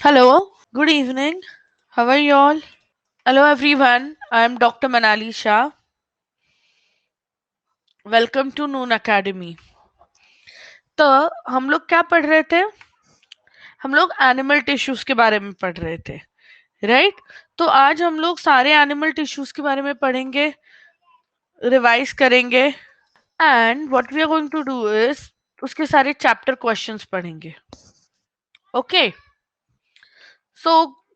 Hello, good evening. How are you all? Hello everyone, I am Dr. Manali Shah. Welcome to Noon Academy. तो हम लोग क्या पढ़ रहे थे? हम लोग एनिमल टिश्यूज के बारे में पढ़ रहे थे, राइट? तो आज हम लोग सारे एनिमल टिश्यूज के बारे में पढ़ेंगे, रिवाइज करेंगे and what we are going to do is उसके सारे चैप्टर क्वेश्चंस पढ़ेंगे। ओके, सो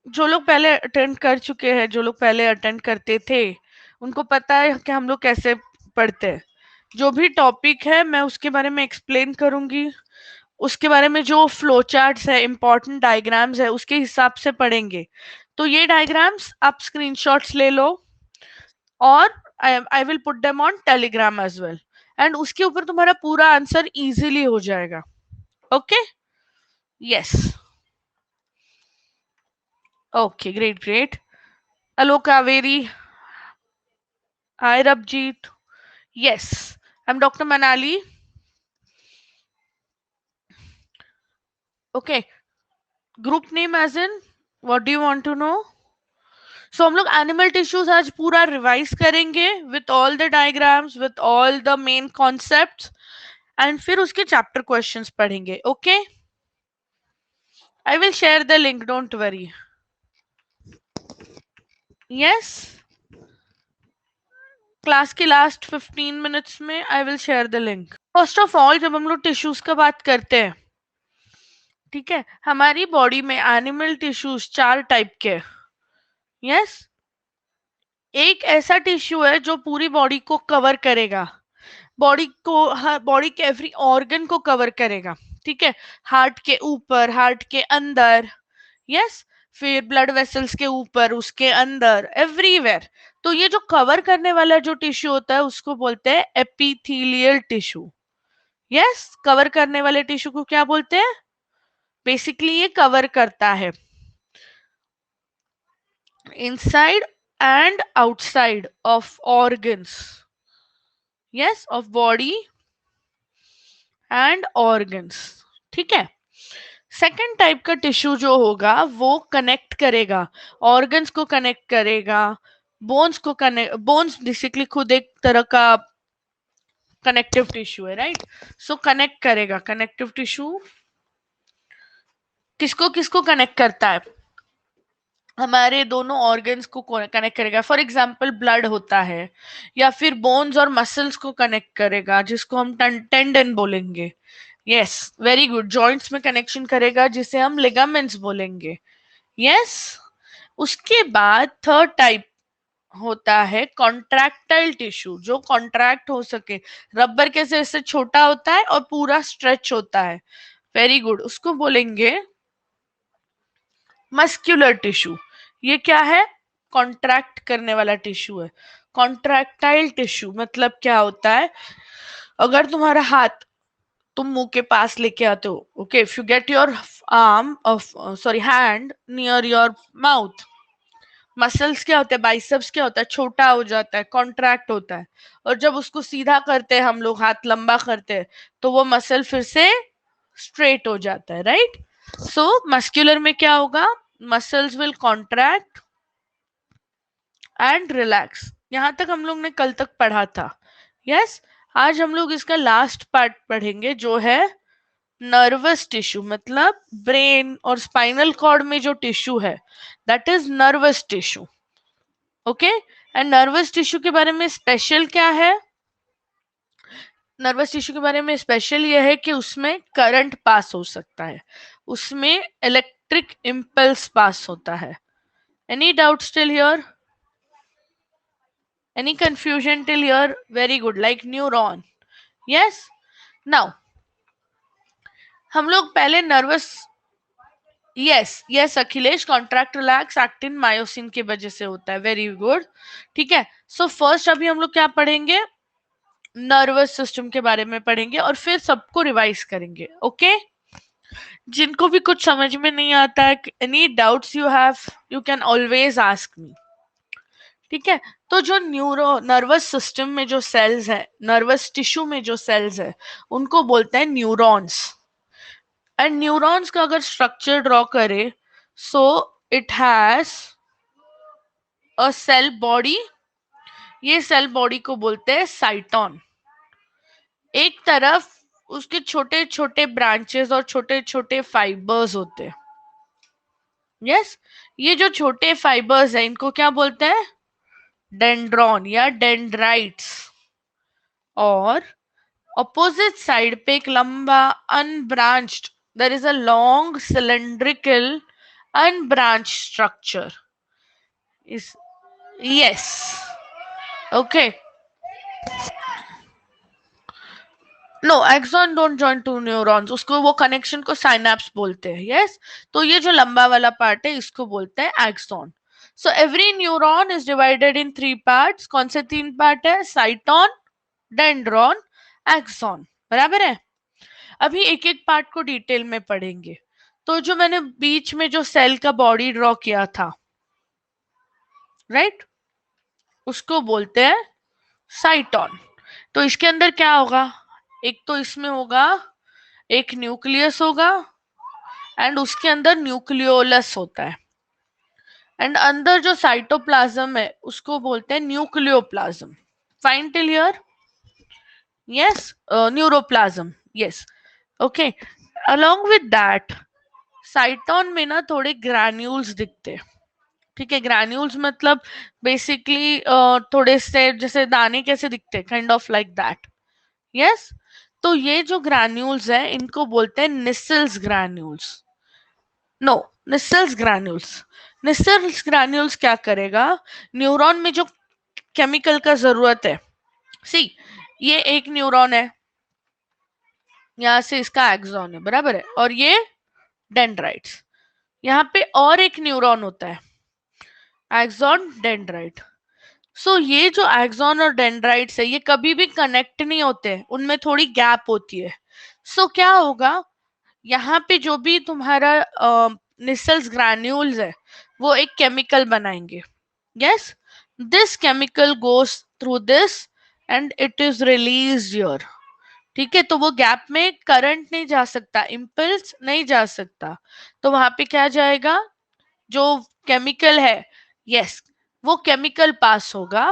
जो लोग पहले अटेंड कर चुके हैं, जो लोग पहले अटेंड करते थे, उनको पता है कि हम लोग कैसे पढ़ते हैं। जो भी टॉपिक है मैं उसके बारे में एक्सप्लेन करूंगी, उसके बारे में जो फ्लो चार्ट्स है, इंपॉर्टेंट डायग्राम्स है, उसके हिसाब से पढ़ेंगे। तो ये डायग्राम्स आप स्क्रीनशॉट्स ले लो और I will put them on Telegram as well, and उसके ऊपर तुम्हारा पूरा आंसर इजीली हो जाएगा। Okay, yes, okay, great great. Hello Kaveri, hi Rabjit, yes, I am doctor Manali. Okay, group name as in what do you want to know? So हम लोग animal tissues आज पूरा रिवाइज करेंगे with all the diagrams, with all the main concepts, and फिर उसके chapter questions पढ़ेंगे। Okay, I will share the link, don't worry. Yes, class के last 15 minutes में आई will share the link. First of all, जब हम लोग tissues का बात करते हैं, ठीक है, हमारी बॉडी में एनिमल टिश्यूज 4 टाइप के। यस, एक ऐसा टिश्यू है जो पूरी बॉडी को कवर करेगा, बॉडी को, बॉडी के एवरी ऑर्गन को कवर करेगा, ठीक है, हार्ट के ऊपर, हार्ट के अंदर, यस, फिर ब्लड वेसल्स के ऊपर, उसके अंदर, एवरीवेयर। तो ये जो कवर करने वाला जो टिश्यू होता है उसको बोलते हैं एपिथेलियल टिश्यू। यस, कवर करने वाले टिश्यू को क्या बोलते हैं? बेसिकली ये कवर करता है inside and outside of organs, yes, of body and organs, ठीक है। सेकेंड टाइप का टिश्यू जो होगा वो कनेक्ट करेगा, ऑर्गन्स को कनेक्ट करेगा, बोन्स को कनेक्ट, बोन्स बेसिकली खुद एक तरह का कनेक्टिव टिश्यू है, राइट? सो कनेक्ट करेगा, कनेक्टिव टिश्यू किसको किसको कनेक्ट करता है? हमारे दोनों ऑर्गन्स को कनेक्ट करेगा। फॉर एग्जाम्पल ब्लड होता है, या फिर बोन्स और मसल्स को कनेक्ट करेगा, जिसको हम टेंडन बोलेंगे। Yes, very good. जॉइंट्स में कनेक्शन करेगा, जिसे हम लिगामेंट्स बोलेंगे। यस, उसके बाद थर्ड टाइप होता है कॉन्ट्रैक्टाइल टिश्यू, जो कॉन्ट्रैक्ट हो सके, रबर के जैसे छोटा होता है और पूरा स्ट्रेच होता है। वेरी गुड, उसको बोलेंगे मस्क्यूलर टिश्यू। ये क्या है? कॉन्ट्रैक्ट करने वाला टिश्यू है। कॉन्ट्रैक्टाइल टिश्यू मतलब क्या होता है? अगर तुम्हारा हाथ तुम मुंह के पास लेके आते हो, okay, if you get your arm of, sorry, hand near your mouth, muscles क्या होता है, बाइसेप्स क्या होता है, छोटा हो जाता है, कॉन्ट्रैक्ट होता है। और जब उसको सीधा करते हैं हम लोग, हाथ लंबा करते हैं, तो वो मसल फिर से स्ट्रेट हो जाता है, राइट? सो मस्कुलर में क्या होगा? Muscles will contract and relax. यहां तक हम लोग ने कल तक पढ़ा था। यस, आज हम लोग इसका लास्ट पार्ट पढ़ेंगे, जो है नर्वस टिश्यू, मतलब ब्रेन और स्पाइनल कॉर्ड में जो टिश्यू है, that is nervous tissue. Okay, and nervous tissue के बारे में स्पेशल क्या है? नर्वस टिश्यू के बारे में स्पेशल यह है कि उसमें करंट पास हो सकता है, उसमें इलेक्ट्रिक इम्पल्स पास होता है। Any doubt still here? Any confusion till here? Very good, like neuron. Yes, now हम लोग पहले nervous, yes yes Akhilesh, contract relax actin myosin की वजह से होता है। वेरी गुड, ठीक है। सो फर्स्ट अभी हम लोग क्या पढ़ेंगे? नर्वस सिस्टम के बारे में पढ़ेंगे और फिर सबको रिवाइज करेंगे। ओके, जिनको भी कुछ समझ में नहीं आता है, any doubts you have, you can always ask me, ठीक है। तो जो नर्वस सिस्टम में जो सेल्स है, नर्वस टिश्यू में जो सेल्स है, उनको बोलते हैं न्यूरॉन्स। एंड न्यूरॉन्स का अगर स्ट्रक्चर ड्रॉ करे so it has a cell body. ये सेल बॉडी को बोलते हैं साइटोन. एक तरफ उसके छोटे छोटे ब्रांचेस और छोटे छोटे फाइबर्स होते हैं. यस, ये जो छोटे फाइबर्स है इनको क्या बोलते हैं? डेंड्रॉन या डेंड्राइट्स. और ऑपोजिट साइड पे एक लंबा unbranched, there is a long cylindrical unbranch structure. इस yes, okay. No, axon don't join to neurons. उसको, वो कनेक्शन को साइनैप्स बोलते हैं. यस, तो ये जो लंबा वाला पार्ट है इसको बोलते हैं axon. So every neuron is divided in 3 parts. कौन से 3 पार्ट है? Cyton, dendron, axon. बराबर है. अभी एक एक पार्ट को डिटेल में पढ़ेंगे. तो जो मैंने बीच में जो सेल का बॉडी ड्रॉ किया था, राइट, उसको बोलते हैं साइटोन. तो इसके अंदर क्या होगा? एक तो इसमें होगा, एक न्यूक्लियस होगा एंड उसके अंदर न्यूक्लियोलस होता है. एंड अंदर जो साइटोप्लाज्म है उसको बोलते हैं nucleoplasm. Fine till here? Yes, neuroplasm. Yes, okay. Along with that, साइटोन में ना थोड़े ग्रैन्यूल्स दिखते हैं. ठीक है, ग्रैन्यूल्स मतलब बेसिकली थोड़े से जैसे दाने कैसे दिखते हैं, kind of like that. Yes, तो ये जो ग्रैन्यूल्स है इनको बोलते हैं Nissl's granules. No, Nissl's granules. Nissl's granules क्या करेगा? न्यूरॉन में जो केमिकल का जरूरत है, सी, ये एक न्यूरॉन है, यहाँ से इसका एक्सॉन है, बराबर है, और ये डेंड्राइट्स. यहाँ पे और एक न्यूरॉन होता है, एक्सॉन डेंड्राइट. सो ये जो एक्सॉन और डेंड्राइट्स है ये कभी भी कनेक्ट नहीं होते, उनमें थोड़ी गैप होती है. सो क्या होगा? यहाँ पे जो भी तुम्हारा निसल्स ग्रैन्यूल्स है वो एक केमिकल बनाएंगे. Yes, this chemical goes through this and it is release here. ठीक है, तो वो गैप में करंट नहीं जा सकता, इम्पल्स नहीं जा सकता. तो वहां पे क्या जाएगा? जो केमिकल है, यस, वो केमिकल पास होगा.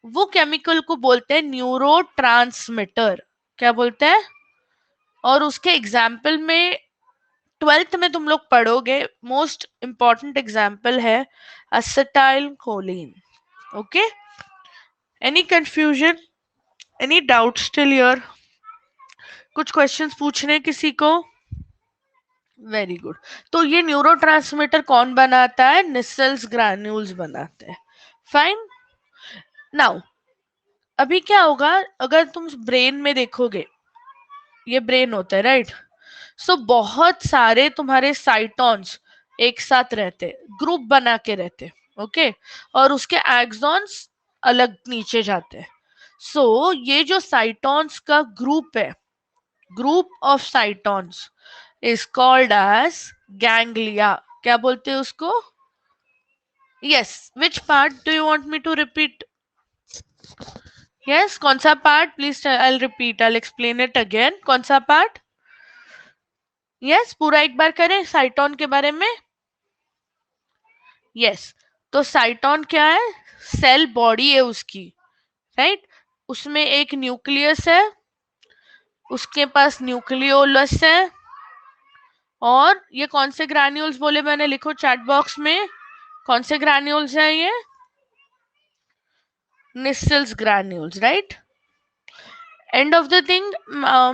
वो केमिकल को बोलते हैं न्यूरो ट्रांसमीटर. क्या बोलते हैं? और उसके एग्जाम्पल में 12th में तुम लोग पढ़ोगे, मोस्ट इंपॉर्टेंट एग्जाम्पल है acetyl choline. Okay, any confusion, any doubt still here? कुछ क्वेश्चंस पूछने किसी को? Very good. तो ये न्यूरोट्रांसमीटर कौन बनाता है? निसल्स ग्रैन्यूल्स बनाते हैं. फाइन. नाउ अभी क्या होगा? अगर तुम ब्रेन में देखोगे, ये ब्रेन होता है, राइट. सो बहुत सारे तुम्हारे साइटॉन्स एक साथ रहते, ग्रुप बना के रहते. ओके, और उसके एक्सॉन्स अलग नीचे जाते हैं. सो ये जो साइटॉन्स का ग्रुप है, group of cytons is called as ganglia. क्या बोलते हैं उसको? Yes, which part do you want me to repeat? Yes, कौन सा part? Please I repeat, I explain it again. कौन सा पार्ट? यस, पूरा एक बार करें साइटोन के बारे में. यस, तो साइटोन क्या है? सेल बॉडी है उसकी, राइट. उसमें एक न्यूक्लियस है, उसके पास न्यूक्लियोलस है, और ये कौन से ग्रैन्यूल्स बोले मैंने? लिखो चैट बॉक्स में, कौन से ग्रैन्यूल्स हैं ये? Nissl's granules, right. End of the thing,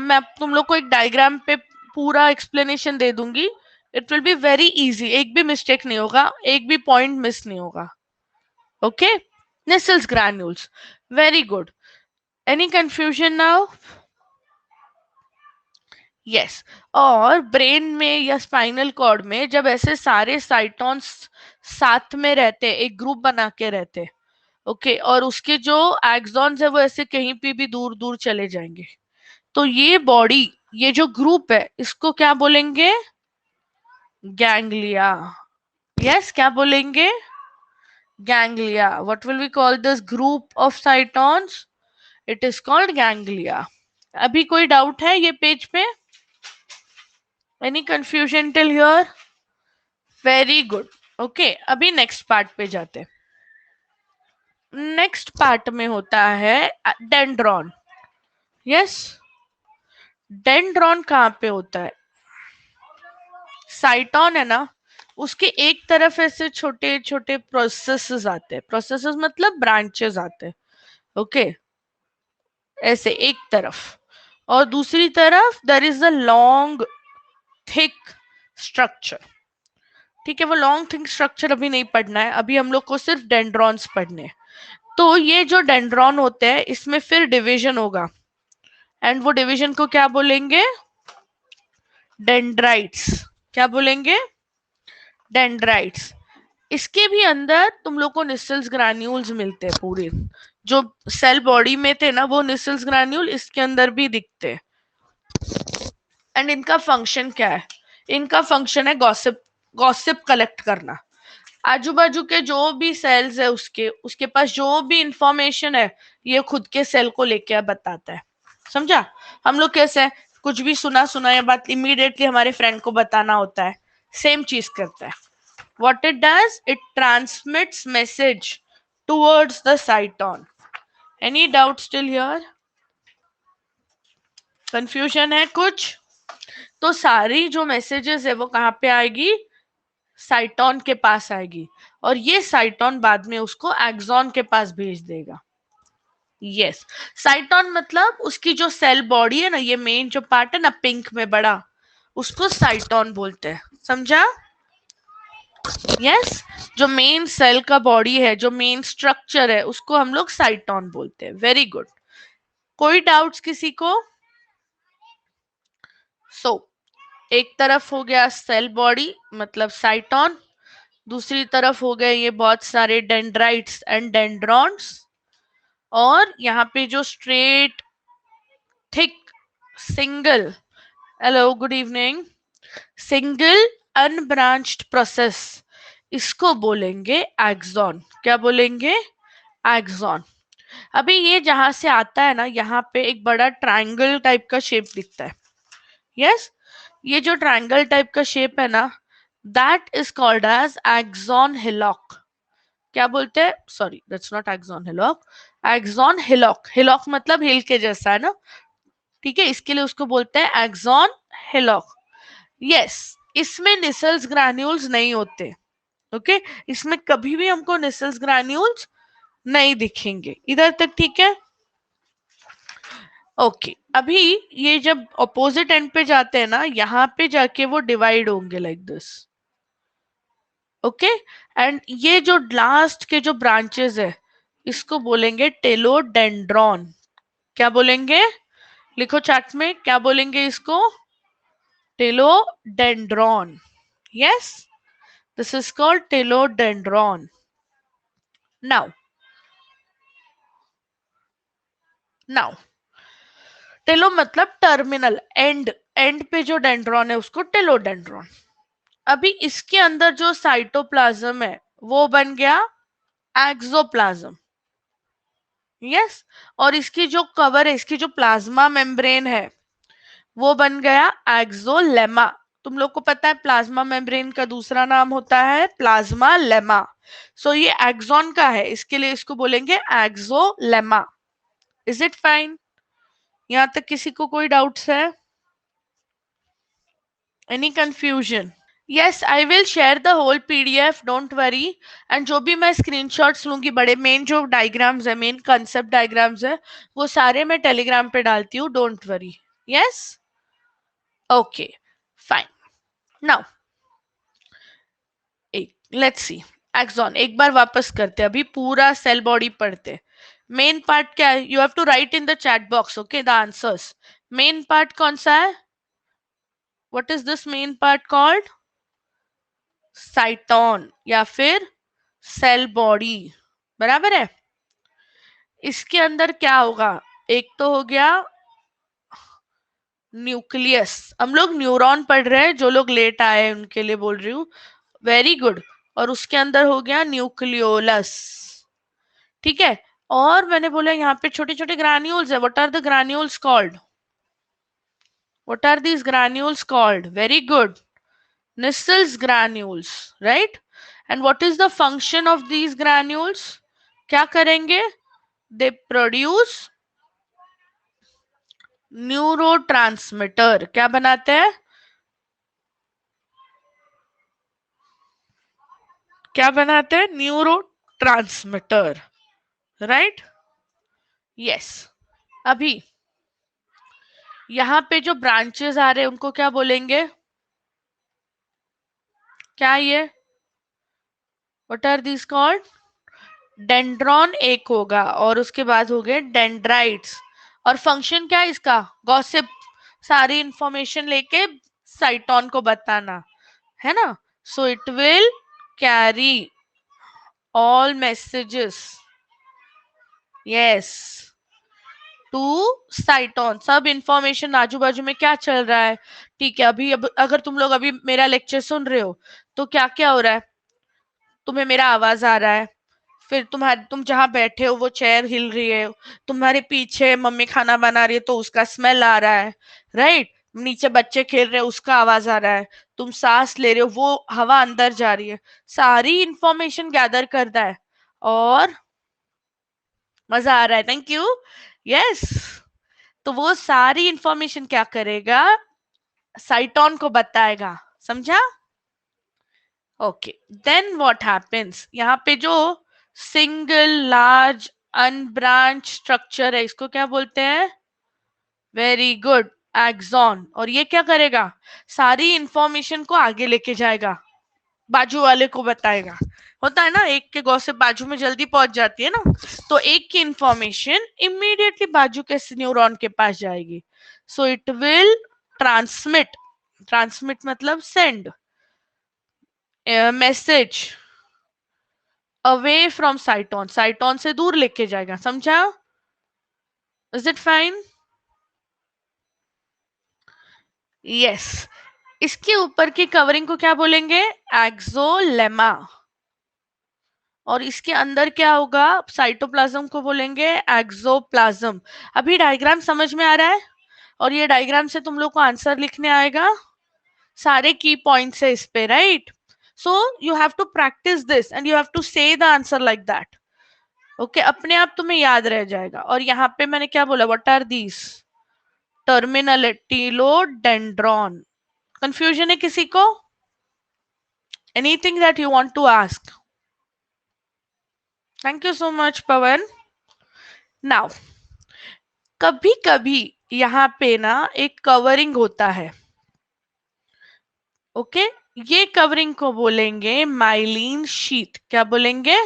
मैं तुम लोग को एक डायग्राम पे पूरा एक्सप्लेनेशन दे दूंगी. It will be very easy, एक भी मिस्टेक नहीं होगा, एक भी पॉइंट मिस नहीं होगा. Okay, Nissl's granules. Very good. Any confusion now? Yes. और ब्रेन में या स्पाइनल कॉर्ड में जब ऐसे सारे साइटॉन्स साथ में रहते, एक ग्रुप बना के रहते, ओके, और उसके जो एक्सॉन्स है वो ऐसे कहीं पे भी दूर दूर चले जाएंगे, तो ये बॉडी, ये जो ग्रुप है इसको क्या बोलेंगे? गैंग्लिया. यस, क्या बोलेंगे? Ganglia. What will we call this group of cytons? It is called ganglia. अभी कोई डाउट है ये पेज पे? Any confusion till here? Very good. Okay, अभी नेक्स्ट पार्ट पे जाते हैं। नेक्स्ट पार्ट में होता है डेंड्रॉन। यस, डेंड्रॉन कहाँ पे होता है? साइटोन है ना, उसके एक तरफ ऐसे छोटे छोटे प्रोसेसेस आते हैं। प्रोसेसेस मतलब ब्रांचेस आते हैं। ओके, ऐसे एक तरफ, और दूसरी तरफ there is a long thick structure. ठीक है, वो लॉन्ग थिक स्ट्रक्चर अभी नहीं पढ़ना है, अभी हम लोग को सिर्फ डेंड्रॉन्स पढ़ने हैं। तो ये जो डेंड्रॉन होते हैं इसमें फिर डिवीजन होगा, एंड वो डिवीजन को क्या बोलेंगे? डेंड्राइट्स। क्या बोलेंगे? डेंड्राइट्स। इसके भी अंदर तुम लोग को निसल्स ग्रैन्यूल्स मिलते हैं पूरे, जो सेल बॉडी में थे ना वो निसल्स ग्रैन्यूल इसके अंदर भी दिखते हैं। एंड इनका फंक्शन क्या है? इनका फंक्शन है गॉसिप, गॉसिप कलेक्ट करना। आजू बाजू के जो भी सेल्स है उसके उसके पास जो भी इंफॉर्मेशन है ये खुद के सेल को लेके बताता है। समझा? हम लोग कैसे है, कुछ भी सुना सुना या बात इमीडिएटली हमारे फ्रेंड को बताना होता है, सेम चीज करता है। What it does, it transmits message towards the cyton. Any doubt still here? Confusion है कुछ? तो सारी जो मैसेजेस है वो कहाँ पे आएगी? साइटोन के पास आएगी, और ये साइटोन बाद में उसको एक्सॉन के पास भेज देगा। यस, साइटोन मतलब उसकी जो सेल बॉडी है ना, ये मेन जो पार्ट है ना पिंक में बड़ा, उसको साइटोन बोलते हैं। समझा? यस, जो मेन सेल का बॉडी है, जो मेन स्ट्रक्चर है, उसको हम लोग साइटोन बोलते हैं। Very good. कोई डाउट्स किसी को? सो एक तरफ हो गया सेल बॉडी मतलब साइटोन, दूसरी तरफ हो गए ये बहुत सारे डेंड्राइट्स एंड डेंड्रॉन्स, और यहाँ पे जो straight thick single, hello good evening, single unbranched process, इसको बोलेंगे एक्सॉन। क्या बोलेंगे? एक्सॉन। अभी ये जहां से आता है ना, यहाँ पे एक बड़ा ट्रायंगल टाइप का शेप दिखता है। यस, ये जो ट्रायंगल टाइप का शेप है ना, that is called as axon hillock. क्या बोलते हैं? Sorry, that's not axon hillock, axon hillock. Hillock मतलब हिल के जैसा है ना, ठीक है, इसके लिए उसको बोलते हैं एक्सॉन हिलॉक। यस, इसमें निसल्स ग्रैन्यूल्स नहीं होते। ओके, इसमें कभी भी हमको निसल्स ग्रैन्यूल्स नहीं दिखेंगे। इधर तक ठीक है? ओके, अभी ये जब अपोजिट एंड पे जाते हैं ना, यहाँ पे जाके वो डिवाइड होंगे लाइक दिस। ओके, एंड ये जो लास्ट के जो ब्रांचेस है इसको बोलेंगे टेलोडेंड्रॉन। क्या बोलेंगे? लिखो चैट में, क्या बोलेंगे इसको? Telodendron. Yes, this is called telodendron. Now now telo मतलब टर्मिनल, एंड, एंड पे जो डेंड्रॉन है उसको टेलोडेंड्रॉन। अभी इसके अंदर जो साइटोप्लाज्म है वो बन गया एक्सोप्लाज्म। यस, और इसकी जो कवर है, इसकी जो प्लाज्मा मेम्ब्रेन है वो बन गया एक्सोलेमा। तुम लोग को पता है प्लाज्मा मेम्ब्रेन का दूसरा नाम होता है प्लाज्मा लेमा। सो ये एक्सॉन का है, इसके लिए इसको बोलेंगे एक्सोलेमा। Is it fine? यहाँ तक किसी को कोई डाउट्स है? Any confusion? Yes, I will share the whole PDF, don't worry. And जो भी मैं स्क्रीनशॉट्स लूंगी, बड़े मेन जो डायग्राम्स है, मेन कंसेप्ट डायग्राम्स है, वो सारे मैं टेलीग्राम पे डालती हूँ, don't worry. Yes, okay, fine. Now एक लेट्स सी एक्सॉन, एक बार वापस करते, अभी पूरा सेल बॉडी पढ़ते। मेन पार्ट क्या है? You have to write in the chat box, okay, the answers. Main part कौन सा है? What is this main part called? Cyton या फिर सेल बॉडी। बराबर है? इसके अंदर क्या होगा? एक तो हो गया न्यूक्लियस, हम लोग न्यूरॉन पढ़ रहे हैं, जो लोग लेट आए उनके लिए बोल रही हूँ, वेरी गुड। और उसके अंदर हो गया न्यूक्लियोलस। ठीक है, और मैंने बोला यहाँ पे छोटे छोटे ग्रैन्यूल्स है, what are the granules called? What are these granules called? Very good, Nissls granules, right? And what is the function of these granules? क्या करेंगे? They produce neurotransmitter. क्या बनाते हैं? क्या बनाते हैं? Neuro transmitter, right? यस. अभी यहाँ पे जो ब्रांचेस आ रहे हैं उनको क्या बोलेंगे? क्या ये? What are these called? Dendron एक होगा और उसके बाद हो गए डेंड्राइट्स. और फंक्शन क्या है इसका? गॉसिप, सारी इंफॉर्मेशन लेके साइटोन को बताना, है ना? So it will carry all messages, yes, to cyton. सब इंफॉर्मेशन आजू बाजू में क्या चल रहा है, ठीक है? अभी अब अगर तुम लोग अभी मेरा लेक्चर सुन रहे हो तो क्या क्या हो रहा है? तुम्हें मेरा आवाज आ रहा है, फिर तुम जहां बैठे हो वो चेयर हिल रही है, तुम्हारे पीछे मम्मी खाना बना रही है तो उसका स्मेल आ रहा है, राइट? नीचे बच्चे खेल रहे हैं उसका आवाज आ रहा है, तुम सांस ले रहे हो वो हवा अंदर जा रही है, सारी इंफॉर्मेशन गैदर करता है. और मजा आ रहा है? Thank you. यस. तो वो सारी इंफॉर्मेशन क्या करेगा? साइटोन को बताएगा. समझा? ओके. Then what happens? यहाँ पे जो सिंगल लार्ज अनब्रांच स्ट्रक्चर है इसको क्या बोलते हैं? Very good, axon. और ये क्या करेगा? सारी इंफॉर्मेशन को आगे लेके जाएगा, बाजू वाले को बताएगा. होता है ना, एक के गॉसिप बाजू में जल्दी पहुंच जाती है ना, तो एक की इंफॉर्मेशन इमीडिएटली बाजू के न्यूरॉन के पास जाएगी. So it will transmit. Transmit मतलब send message away from cyton. Cyton से दूर लेके जाएगा. समझा? Is it fine? यस. इसके ऊपर की कवरिंग को क्या बोलेंगे? एक्सोलेमा. और इसके अंदर क्या होगा? साइटोप्लाज्म को बोलेंगे एक्सोप्लाज्म. अभी डायग्राम समझ में आ रहा है? और ये डायग्राम से तुम लोग को आंसर लिखने आएगा. सारे की पॉइंट्स है इस पे, right? So you have to practice this and you have to say the answer like that. Okay, अपने आप तुम्हें याद रह जाएगा. और यहाँ पे मैंने क्या बोला? What are these? Terminal telodendron. Confusion है किसी को? Anything that you want to ask? Thank you so much Pavan. Now कभी कभी यहाँ पे ना एक कवरिंग होता है. ओके, ये कवरिंग को बोलेंगे माइलिन शीट. क्या बोलेंगे?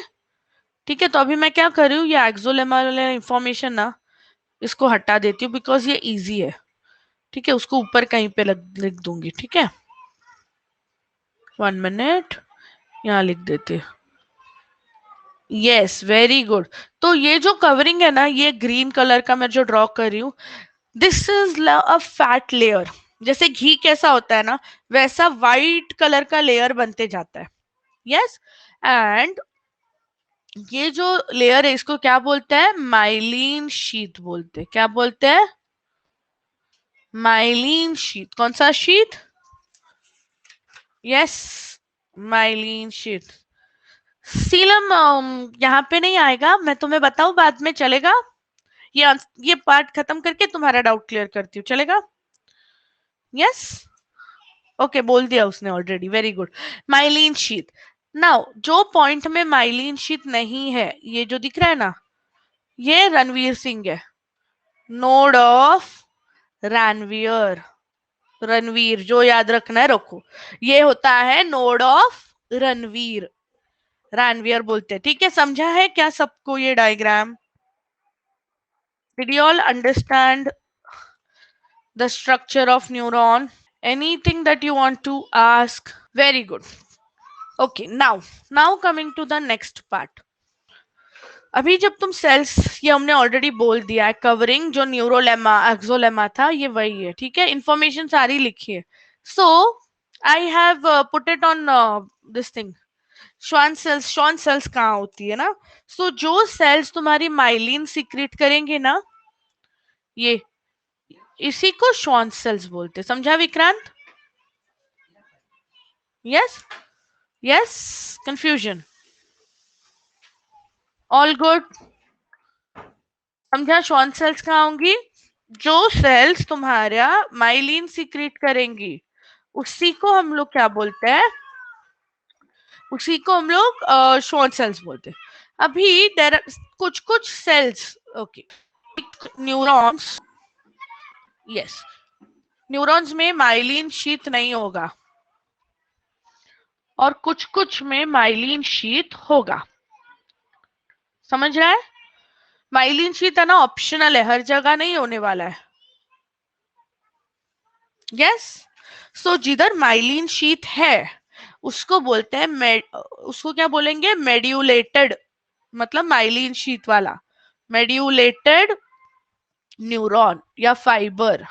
ठीक है, तो अभी मैं क्या कर रही हूँ, ये एक्सोलेमा इंफॉर्मेशन ना इसको हटा देती हूँ बिकॉज ये इजी है. ठीक है, उसको ऊपर कहीं पे लिख दूंगी. ठीक है, 1 मिनट, यहाँ लिख देते. Yes, very good. तो ये जो कवरिंग है ना, ये ग्रीन कलर का मैं जो ड्रॉ कर रही हूँ, this is a fat layer. जैसे घी कैसा होता है ना, वैसा वाइट कलर का लेयर बनते जाता है. यस. एंड ये जो लेयर है इसको क्या बोलते हैं? माइलिन शीट बोलते हैं. क्या बोलते हैं? Myelin sheath. कौन सा शीट? Yes, myelin sheath. सीलम यहाँ पे नहीं आएगा, मैं तुम्हें बताऊं बाद में, चलेगा? ये पार्ट खत्म करके तुम्हारा डाउट क्लियर करती हूँ, चलेगा? यस. ओके, बोल दिया उसने already. Very good. Myelin sheath. Now जो पॉइंट में माइलिन शीट नहीं है, ये जो दिख रहा है ना, ये रणवीर सिंह है. Node of Ranveer. रणवीर जो याद रखना है रखो. ये होता है नोड ऑफ रणवीर. रणवीर बोलते हैं. ठीक है, समझा है क्या सबको ये diagram? Did you all understand the structure of neuron? Anything that you want to ask? Very good. Okay, now coming to the next part. अभी जब तुम सेल्स, ये हमने ऑलरेडी बोल दिया है, कवरिंग जो न्यूरोलेमा एक्सोलेमा था ये वही है. ठीक है, इंफॉर्मेशन सारी लिखी है. So I have put it on this thing. Schwann cells कहाँ होती है ना? सो जो सेल्स तुम्हारी माइलिन सीक्रेट करेंगे ना, ये इसी को श्वान सेल्स बोलते. समझा Vikrant? Yes yes, confusion, all good, समझा? श्वान सेल्स कहाँ होंगी? जो सेल्स तुम्हारा माइलिन सीक्रेट करेंगी उसी को हम लोग क्या बोलते हैं? उसी को हम लोग श्वान सेल्स बोलते हैं। अभी देर कुछ कुछ cells, okay, neurons, yes, neurons में माइलिन शीत नहीं होगा और कुछ कुछ में माइलिन शीत होगा। समझ रहा है? माइलिन शीत है ना, ऑप्शनल है, हर जगह नहीं होने वाला है। यस, सो जिधर माइलिन शीत है उसको बोलते हैं उसको क्या बोलेंगे? मेड्यूलेटेड, मतलब माइलिन शीत वाला, मेड्यूलेटेड न्यूरॉन या फाइबर।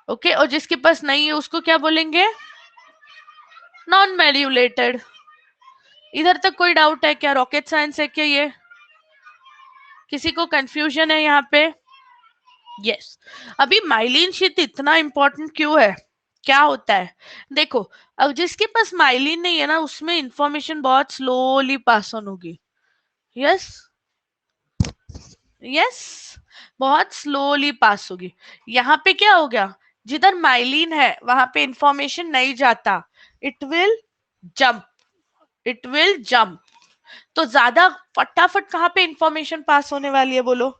ओके, और जिसके पास नहीं है उसको क्या बोलेंगे? नॉन मेड्यूलेटेड। इधर तक कोई डाउट है क्या? रॉकेट साइंस है क्या ये? किसी को कंफ्यूजन है यहाँ पे? यस, अभी माइलिन शीत इतना इंपॉर्टेंट क्यों है? क्या होता है देखो, अब जिसके पास माइलिन नहीं है ना उसमें इंफॉर्मेशन बहुत स्लोली पास ऑन होगी। यस यस, बहुत स्लोली पास होगी। यहाँ पे क्या हो गया? जिधर माइलिन है वहां पे इंफॉर्मेशन नहीं जाता, it will jump, it will jump. तो ज्यादा फटाफट कहाँ पे इंफॉर्मेशन पास होने वाली है बोलो?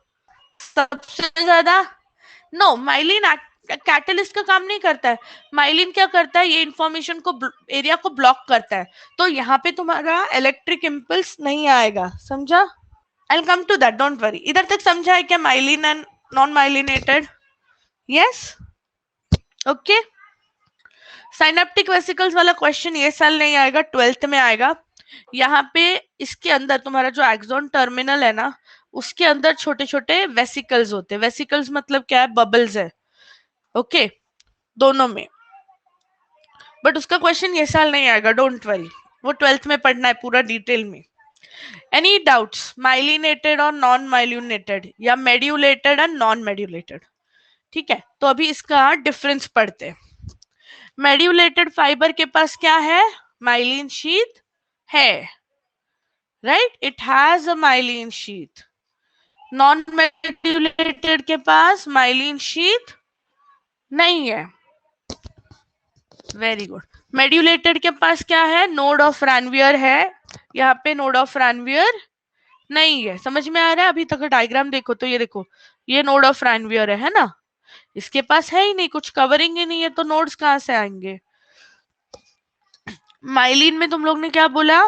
सबसे ज्यादा नो, माइलिन कैटलिस्ट का काम नहीं करता है। माइलिन क्या करता है? ये इंफॉर्मेशन को, एरिया को ब्लॉक करता है, तो यहाँ पे तुम्हारा इलेक्ट्रिक इम्पल्स नहीं आएगा। समझा? I come to that, don't worry. इधर तक समझा है क्या myelin and non myelinated? Yes, okay. Synaptic vesicles वाला क्वेश्चन ये साल नहीं आएगा, 12th में आएगा। यहाँ पे इसके अंदर तुम्हारा जो एक्सॉन टर्मिनल है ना उसके अंदर छोटे छोटे वेसिकल्स होते हैं। वेसिकल्स मतलब क्या है? बबल्स है, ओके, दोनों में। बट उसका क्वेश्चन ये साल नहीं आएगा, डोंट वरी, वो 12th में पढ़ना है पूरा डिटेल में। Any doubts? माइलिनेटेड और नॉन माइलिनेटेड या मेड्यूलेटेड एंड नॉन मेड्यूलेटेड? ठीक है, तो अभी इसका डिफरेंस पढ़ते हैं। मेड्यूलेटेड फाइबर के पास क्या है? माइलिन शीथ है, right, it has a myelin sheath. Non medullated के पास माइलिन शीथ नहीं है। Very good. मेड्यूलेटेड के पास क्या है? नोड ऑफ रैनवियर है, यहाँ पे नोड ऑफ रैनवियर नहीं है। समझ में आ रहा है? अभी तक डायग्राम देखो तो ये देखो, ये नोड ऑफ रैनवियर है ना, इसके पास है ही नहीं, कुछ कवरिंग ही नहीं है, तो नोड्स कहाँ से आएंगे? माइलिन में तुम लोग ने क्या बोला?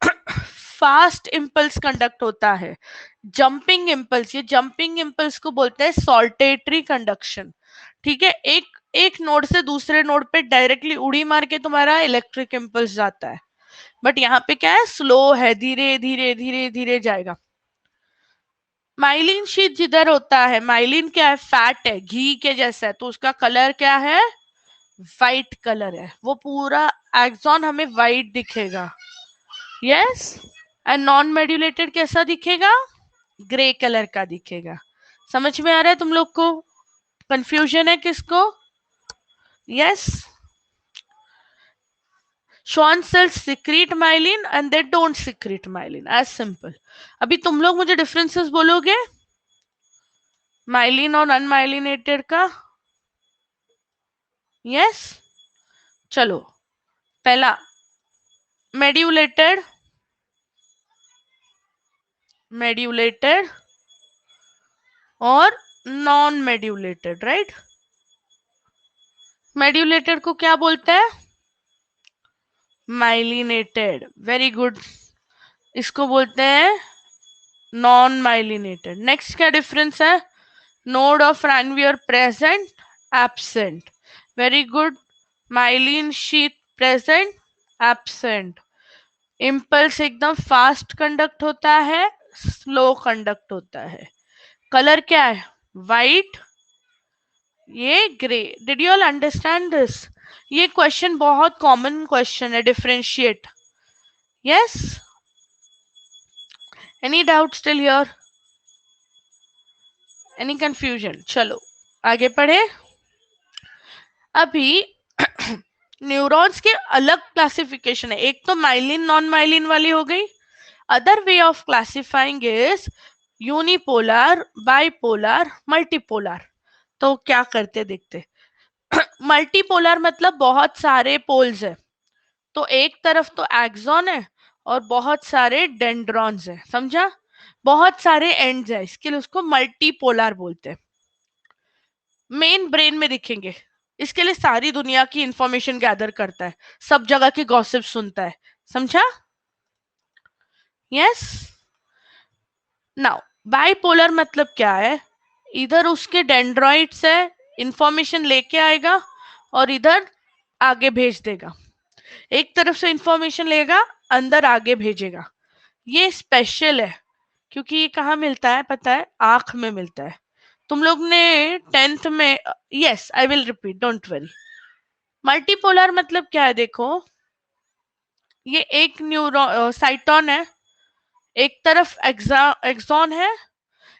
फास्ट इम्पल्स कंडक्ट होता है, जंपिंग इम्पल्स, ये जंपिंग इम्पल्स को बोलते हैं सॉल्टेटरी कंडक्शन। ठीक है, एक एक नोड से दूसरे नोड पे डायरेक्टली उड़ी मार के तुम्हारा इलेक्ट्रिक इम्पल्स जाता है। बट यहाँ पे क्या है? स्लो है, धीरे धीरे धीरे धीरे जाएगा। माइलिन शीट जिधर होता है, माइलिन क्या है? फैट है, घी के जैसा है, तो उसका कलर क्या है? वाइट कलर है, वो पूरा एक्सॉन हमें वाइट दिखेगा। यस, एंड नॉन मेड्यूलेटेड कैसा दिखेगा? ग्रे कलर का दिखेगा। समझ में आ रहा है तुम लोग को? कंफ्यूजन है किसको? Yes, Schwann cells secrete myelin and they don't secrete myelin, as simple. अभी तुम लोग मुझे डिफरेंसेस बोलोगे माइलिन और अनमाइलिनेटेड का? यस, चलो, पहला मेड्यूलेटेड, मेड्यूलेटेड और नॉन मेड्यूलेटेड, राइट? मेड्यूलेटेड को क्या बोलते हैं? Myelinated, very good. इसको बोलते हैं नॉन माइलिनेटेड। नेक्स्ट क्या डिफरेंस है? Node of Ranvier present, absent, very good. Myelin sheath present, absent. Impulse एकदम फास्ट कंडक्ट होता है, स्लो कंडक्ट होता है। कलर क्या है? वाइट, ये grey. Did you all understand this? ये क्वेश्चन बहुत कॉमन क्वेश्चन है, differentiate. Yes, any doubt still here? Any confusion? चलो आगे पढ़े। अभी न्यूरॉन्स के अलग क्लासिफिकेशन है, एक तो माइलिन नॉन माइलिन वाली हो गई. Other way of classifying is unipolar, bipolar, multipolar. तो क्या करते देखते. मल्टीपोलर मतलब बहुत सारे पोल्स है, तो एक तरफ तो एक्सॉन है और बहुत सारे डेंड्रॉन्स है, समझा. बहुत सारे एंड्स है, इसके लिए उसको मल्टीपोलर बोलते हैं. मेन ब्रेन में दिखेंगे, इसके लिए सारी दुनिया की इंफॉर्मेशन गैदर करता है, सब जगह की गॉसिप सुनता है, समझा. यस. नाउ बाइपोलर मतलब क्या है. इधर उसके डेंड्रॉइड्स है, इंफॉर्मेशन लेके आएगा और इधर आगे भेज देगा. एक तरफ से इंफॉर्मेशन लेगा, अंदर आगे भेजेगा. ये स्पेशल है, क्योंकि ये कहाँ मिलता है पता है, आंख में मिलता है. तुम लोग ने 10th में, yes I will repeat don't worry. Multipolar मतलब क्या है देखो, ये एक न्यूरॉन साइटोन है, एक तरफ एक्सॉन है,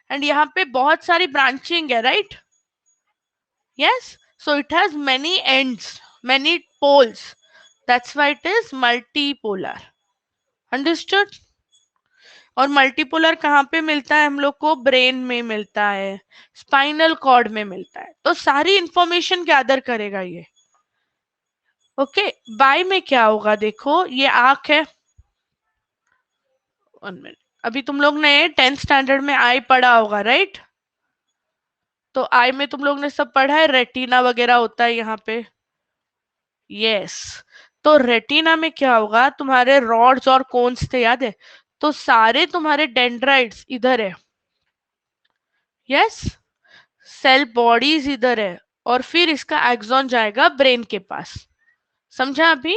एंड यहाँ पे बहुत सारी ब्रांचिंग है, right. Yes. So it has many ends, many poles, that's why it is multipolar. Understood. और मल्टीपोलर कहाँ पे मिलता है हम लोग को, ब्रेन में मिलता है, स्पाइनल कॉर्ड में मिलता है, तो सारी इंफॉर्मेशन गैदर करेगा ये. ओके. बाय में क्या होगा देखो, ये आंख है. 1 मिनट. अभी तुम लोग ने 10th स्टैंडर्ड में आई पढ़ा होगा, राइट. तो आई में तुम लोग ने सब पढ़ा है, रेटिना वगैरह होता है यहाँ पे. यस. तो रेटिना में क्या होगा, तुम्हारे रॉड्स और कोन्स थे, याद है. तो सारे तुम्हारे डेंड्राइट्स इधर है. यस. सेल बॉडीज इधर है, और फिर इसका एक्सॉन जाएगा ब्रेन के पास, समझा अभी.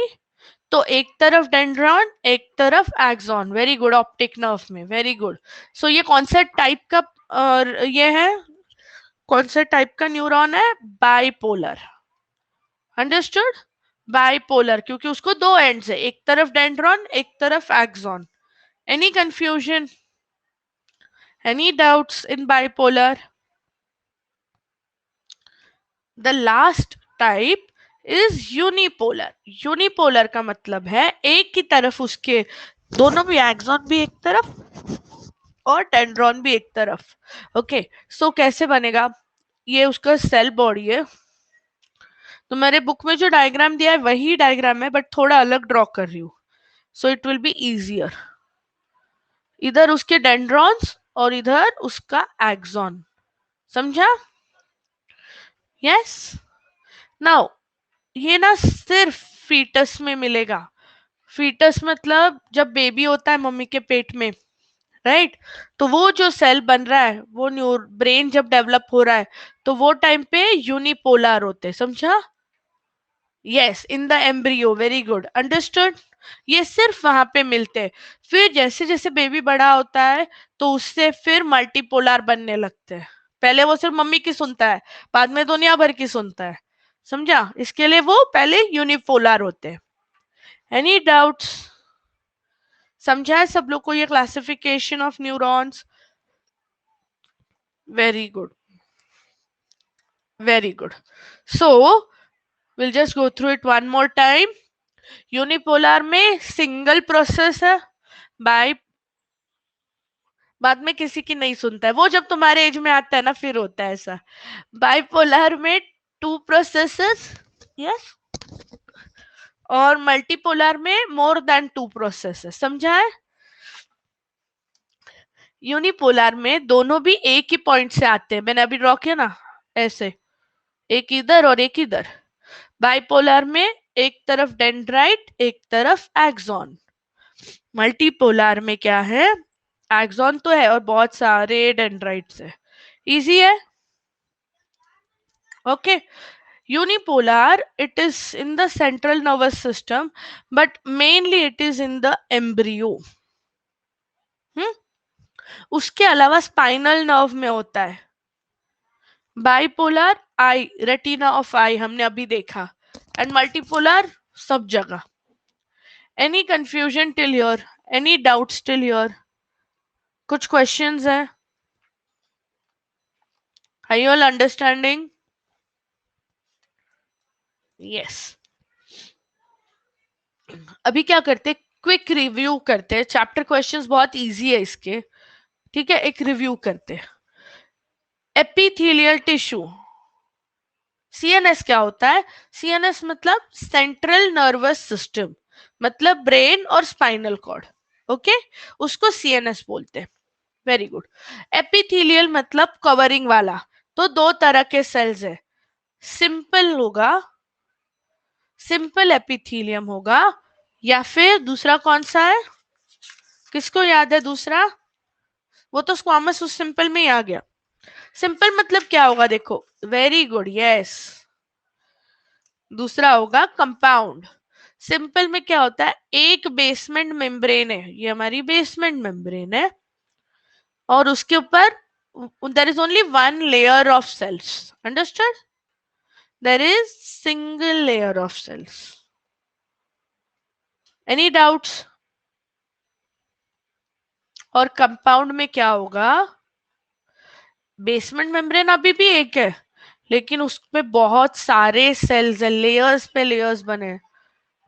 तो एक तरफ डेंड्रॉन, एक तरफ axon. Very good. Optic nerve में, वेरी गुड. सो ये कौन सा टाइप का ये है, कौन सा टाइप का न्यूरॉन है, बाइपोलर. अंडरस्टूड. बाइपोलर क्योंकि उसको दो एंड्स है, एक तरफ डेंड्रॉन, एक तरफ axon. Any confusion, any doubts in bipolar. The last type is unipolar. Unipolar का मतलब है एक की तरफ उसके दोनों भी, एक्सॉन भी एक तरफ और डेंड्रॉन भी एक तरफ. ओके. सो कैसे बनेगा, ये उसका सेल बॉडी है. तो मेरे बुक में जो डायग्राम दिया है वही डायग्राम है, बट थोड़ा अलग ड्रॉ कर रही हूँ, सो इट विल बी इजियर. इधर उसके डेंड्रॉन्स और इधर उसका एक्सॉन, समझा. यस. नाउ ये ना सिर्फ फीटस में मिलेगा. फीटस मतलब जब बेबी होता है मम्मी के पेट में, राइट. तो वो जो सेल बन रहा है, वो न्यू ब्रेन जब डेवलप हो रहा है, तो वो टाइम पे यूनिपोलर होते, समझा. Yes. In the embryo. Very good. Understood. ये सिर्फ वहां पे मिलते हैं. फिर जैसे जैसे बेबी बड़ा होता है, तो उससे फिर मल्टीपोलर बनने लगते हैं. पहले वो सिर्फ मम्मी की सुनता है, बाद में दुनिया भर की सुनता है, समझा. इसके लिए वो पहले यूनिपोलर होते हैं. Any doubts. समझा है सब लोग को ये classification of neurons. Very good, very good. So will just go through it one more time. Unipolar में सिंगल प्रोसेस है, बाई बाद में किसी की नहीं सुनता है, वो जब तुम्हारे एज में आता है ना फिर होता है ऐसा. बाइपोलर में 2 प्रोसेसेस. यस. और मल्टीपोलर में मोर देन 2 प्रोसेसेस, समझा है. यूनिपोलर में दोनों भी एक ही पॉइंट से आते हैं, मैंने अभी ड्रॉ किया ना ऐसे, एक इधर और एक इधर. बाइपोलर में एक तरफ डेंड्राइट, एक तरफ एक्सॉन. मल्टीपोलर में क्या है, एक्सॉन तो है और बहुत सारे डेंड्राइट्स है. इजी है. Okay. Unipolar, it is in the central nervous system, but mainly it is in the embryo. हम्म. उसके अलावा स्पाइनल नर्व में होता है. बाइपोलर आई, रेटिना ऑफ आई हमने अभी देखा, एंड मल्टीपोलर सब जगह. Any confusion till here, any doubts till here, कुछ क्वेश्चंस है, are you all understanding? Yes. अभी क्या करते, क्विक रिव्यू करते हैं, चैप्टर क्वेश्चंस बहुत इजी है इसके, ठीक है, एक रिव्यू करते हैं। एपिथेलियल टिश्यू, सीएनएस क्या होता है? सीएनएस मतलब सेंट्रल नर्वस सिस्टम, मतलब ब्रेन और स्पाइनल कॉर्ड, ओके, उसको सीएनएस बोलते हैं। Very good. एपिथेलियल मतलब कवरिंग वाला, तो दो तरह के सेल्स है, सिंपल होगा, सिंपल एपिथेलियम होगा, या फिर दूसरा कौन सा है, किसको याद है दूसरा? वो तो स्क्वामस उस सिंपल में ही आ गया। सिंपल मतलब क्या होगा देखो, वेरी गुड, यस, दूसरा होगा कंपाउंड। सिंपल में क्या होता है, एक बेसमेंट मेम्ब्रेन है, ये हमारी बेसमेंट मेम्ब्रेन है, और उसके ऊपर there is only one layer of cells, understood, there is single layer of cells. Any doubts? और कंपाउंड में क्या होगा, बेसमेंट मेम्ब्रेन अभी भी एक है, लेकिन उसमें बहुत सारे सेल्स है, लेयर्स पे लेयर्स बने हैं।